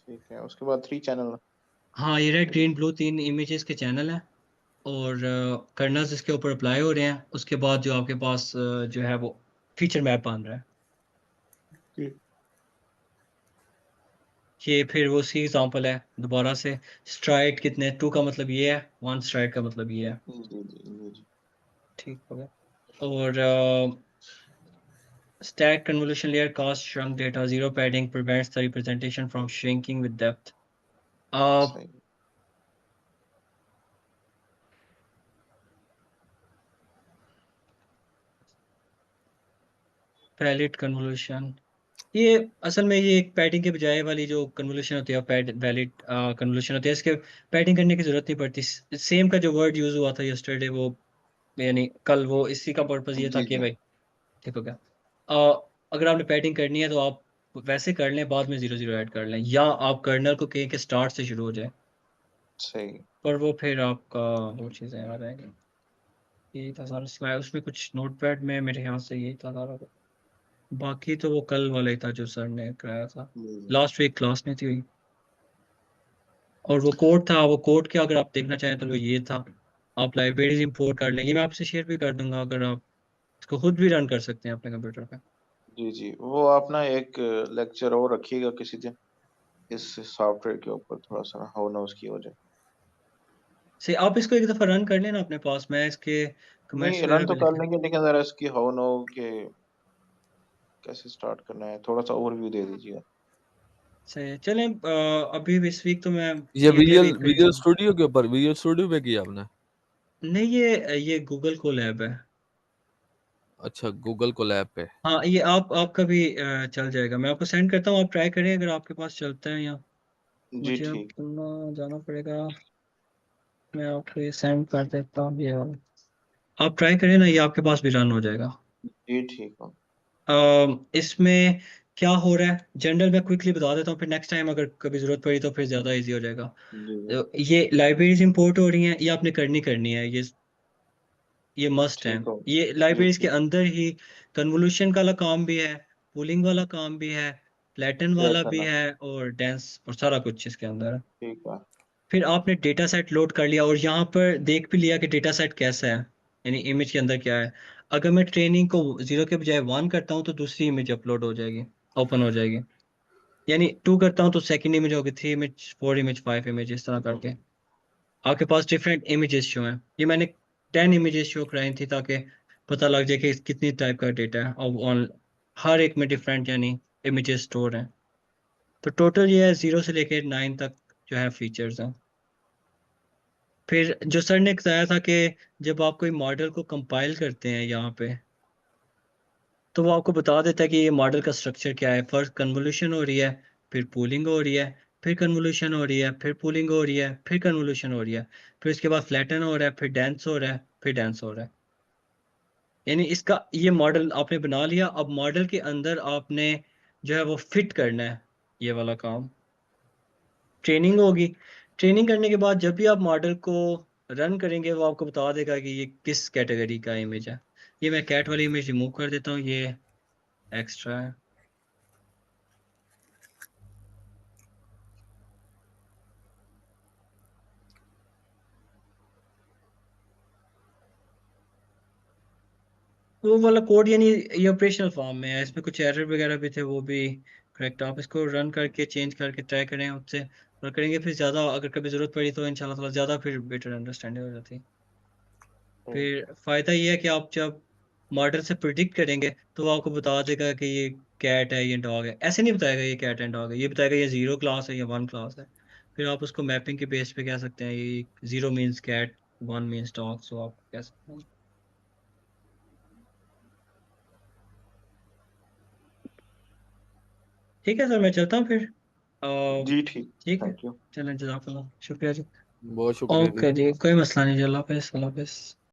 ठीक है उसके बाद 3 चैनल। हाँ, ये रेड ग्रीन ब्लू 3 इमेजेस के चैनल हैं, और कर्नल्स इसके ऊपर अप्लाई हो रहे हैं। उसके बाद जो आपके पास जो है वो फीचर मैप बन रहा है। ये फिर वो सी एग्जांपल है दोबारा से। स्ट्राइड कितने, 2 का मतलब ये है, 1 स्ट्राइड का मतलब ये है। जी जी जी जी। ठीक हो गया। और stack convolution layer cast shrunk data, zero padding prevents the representation from shrinking with depth। uh, सही। पैलेट कन्वोल्यूशन, ये असल में ये एक पैडिंग के बजाय वाली जो कन्वोल्यूशन होती है, पैड वैलिड कन्वोल्यूशन होती है, इसके पैडिंग करने की जरूरत नहीं पड़ती। सेम का जो वर्ड यूज हुआ था यस्टरडे, वो यानी कल, वो इसी का पर्पस ये था जी कि जी भाई, ठीक हो गया। अगर आपने पैडिंग करनी है तो आप वैसे कर लें, बाद में 0 0 ऐड कर लें, या आप कर्नल को कहें कि स्टार्ट से शुरू हो जाए, सही। पर वो फिर आपका वो चीज़ें आ जाएंगी। यही था सारा स्लाइड, उसमें कुछ नोटपैड में मेरे ख्याल से यही था सारा। बाकी तो वो कल वाला ही था जो सर ने कराया था, जी जी लास्ट वीक क्लास में थी हुई। और वो कोड था, वो कोड के अगर आप देखना चाहें तो वो ये था। आप लाइब्रेरीज इंपोर्ट कर लें, ये मैं आपसे शेयर भी कर दूंगा, अगर आप इसको खुद भी रन कर सकते हैं अपने कंप्यूटर पे। जी जी वो आप ना एक लेक्चर और रखिएगा किसी दिन इस सॉफ्टवेयर के ऊपर थोड़ा सा हाउ नोज की हो जाए। से आप इसको एक दफ़ा रन कर लेना अपने पास, मैं इसके कमेंट्स नहीं रन वगैरह तो भी लिख। कर लेंगे लेकिन जरा इसकी हाउ नो के कैसे स्टार्ट करना है थोड़ा सा ओवरव्यू दे दीजिएगा। सही है, चलें। अभी इस वीक तो मैं ये ये अगले विजुअल वीक पे विजुअल इंशाल्लाह। स्टूडियो के ऊपर, विजुअल स्टूडियो पे किया आपने? नहीं, ये गूगल को लैब है। अच्छा, गूगल कोलैब पे। हाँ, ये आपका भी चल जाएगा, मैं आपको सेंड करता हूँ, आप ट्राई करें अगर आपके पास चलता है। या जी मुझे अब ठीक। जाना पड़ेगा, मैं आपको ये सेंड कर देता हूँ ये वाला। आप ट्राई करें ना, ये आपके पास भी रन हो जाएगा। जी ठीक हो। इसमें क्या हो रहा है जनरल मैं क्विकली बता देता हूँ, फिर नेक्स्ट टाइम अगर कभी जरूरत पड़ी तो फिर ज़्यादा इजी हो जाएगा। जी जी तो ये लाइब्रेरीज इंपोर्ट हो रही हैं, ये आपने करनी है, ये मस्ट है। ठीक हो। ये जी लाइब्रेरीज के ठीक। अंदर ही कन्वोल्यूशन वाला काम भी है, पूलिंग वाला काम भी है, फ्लैटन वाला रहता भी ना। है, और डेंस, और सारा कुछ इसके अंदर है। ठीक है। फिर आपने डेटा सेट लोड कर लिया, और यहाँ पर देख भी लिया कि डेटा सेट कैसा है, यानी इमेज के अंदर क्या है। अगर मैं ट्रेनिंग को 0 के बजाय 1 करता हूँ तो दूसरी इमेज अपलोड हो जाएगी, ओपन हो जाएगी। यानी 2 करता हूँ तो सेकंड इमेज होगी, 3 इमेज, 4 इमेज, 5 इमेज, इस तरह करके आपके पास डिफरेंट इमेजेस शो हैं। ये मैंने 10 इमेजेस शो कराई थी ताकि पता लग जाए कि कितनी टाइप का डेटा है, और ऑन हर एक में डिफरेंट यानी इमेजेस स्टोर हैं। तो टोटल ये है 0 से लेकर 9 तक जो है फीचर्स हैं। फिर जो सर ने बताया था कि जब आप कोई मॉडल को कंपाइल करते हैं यहाँ पे, तो वो आपको बता देता है कि ये मॉडल का स्ट्रक्चर क्या है। फर्स्ट कन्वोल्यूशन हो रही है, फिर पूलिंग हो रही है, फिर कन्वोल्यूशन हो रही है, फिर पूलिंग हो रही है, फिर कन्वोल्यूशन हो रही है, फिर उसके बाद फ्लैटन हो रहा है, फिर डेंस हो रहा है, फिर डेंस हो रहा है। यानी इसका ये मॉडल आपने बना लिया। अब मॉडल के अंदर आपने जो है वो फिट करना है, ये वाला काम। ट्रेनिंग होगी। ट्रेनिंग करने के बाद जब भी आप मॉडल को रन करेंगे, वो आपको बता देगा कि ये किस कैटेगरी का इमेज है। ये मैं कैट वाली इमेज रिमूव कर देता हूँ, ये एक्स्ट्रा है। वो वाला कोड यानी ये ऑपरेशनल फॉर्म में है, इसमें कुछ एरर वगैरह भी थे, वो भी करेक्ट। आप इसको रन करके चेंज करके ट्राई करें उससे, और करेंगे फिर ज़्यादा, अगर कभी ज़रूरत पड़ी तो इंशाल्लाह ताला ज़्यादा फिर बेटर अंडरस्टैंडिंग हो जाती है। फिर फ़ायदा ये है कि आप जब मॉडल से प्रिडिक्ट करेंगे तो वो आपको बता देगा कि ये कैट है, ये डॉग है। ऐसे नहीं बताएगा ये कैट एंड डॉग है, ये बताएगा ये 0 क्लास है या 1 क्लास है। फिर आप उसको मैपिंग के बेस पे कह सकते हैं, ये 0 मीन्स कैट, 1 मीन्स डॉग, सो आप कह सकते हैं। ठीक है सर, मैं चलता हूँ फिर। जी ठीक, ठीक है, थैंक यू। चलें, जज़ाकल्लाह, शुक्रिया जी। बहुत शुक्रिया जी। ओके जी, कोई मसला नहीं जी, अल्लाह हाफ़िज़, अल्लाह हाफ़िज़।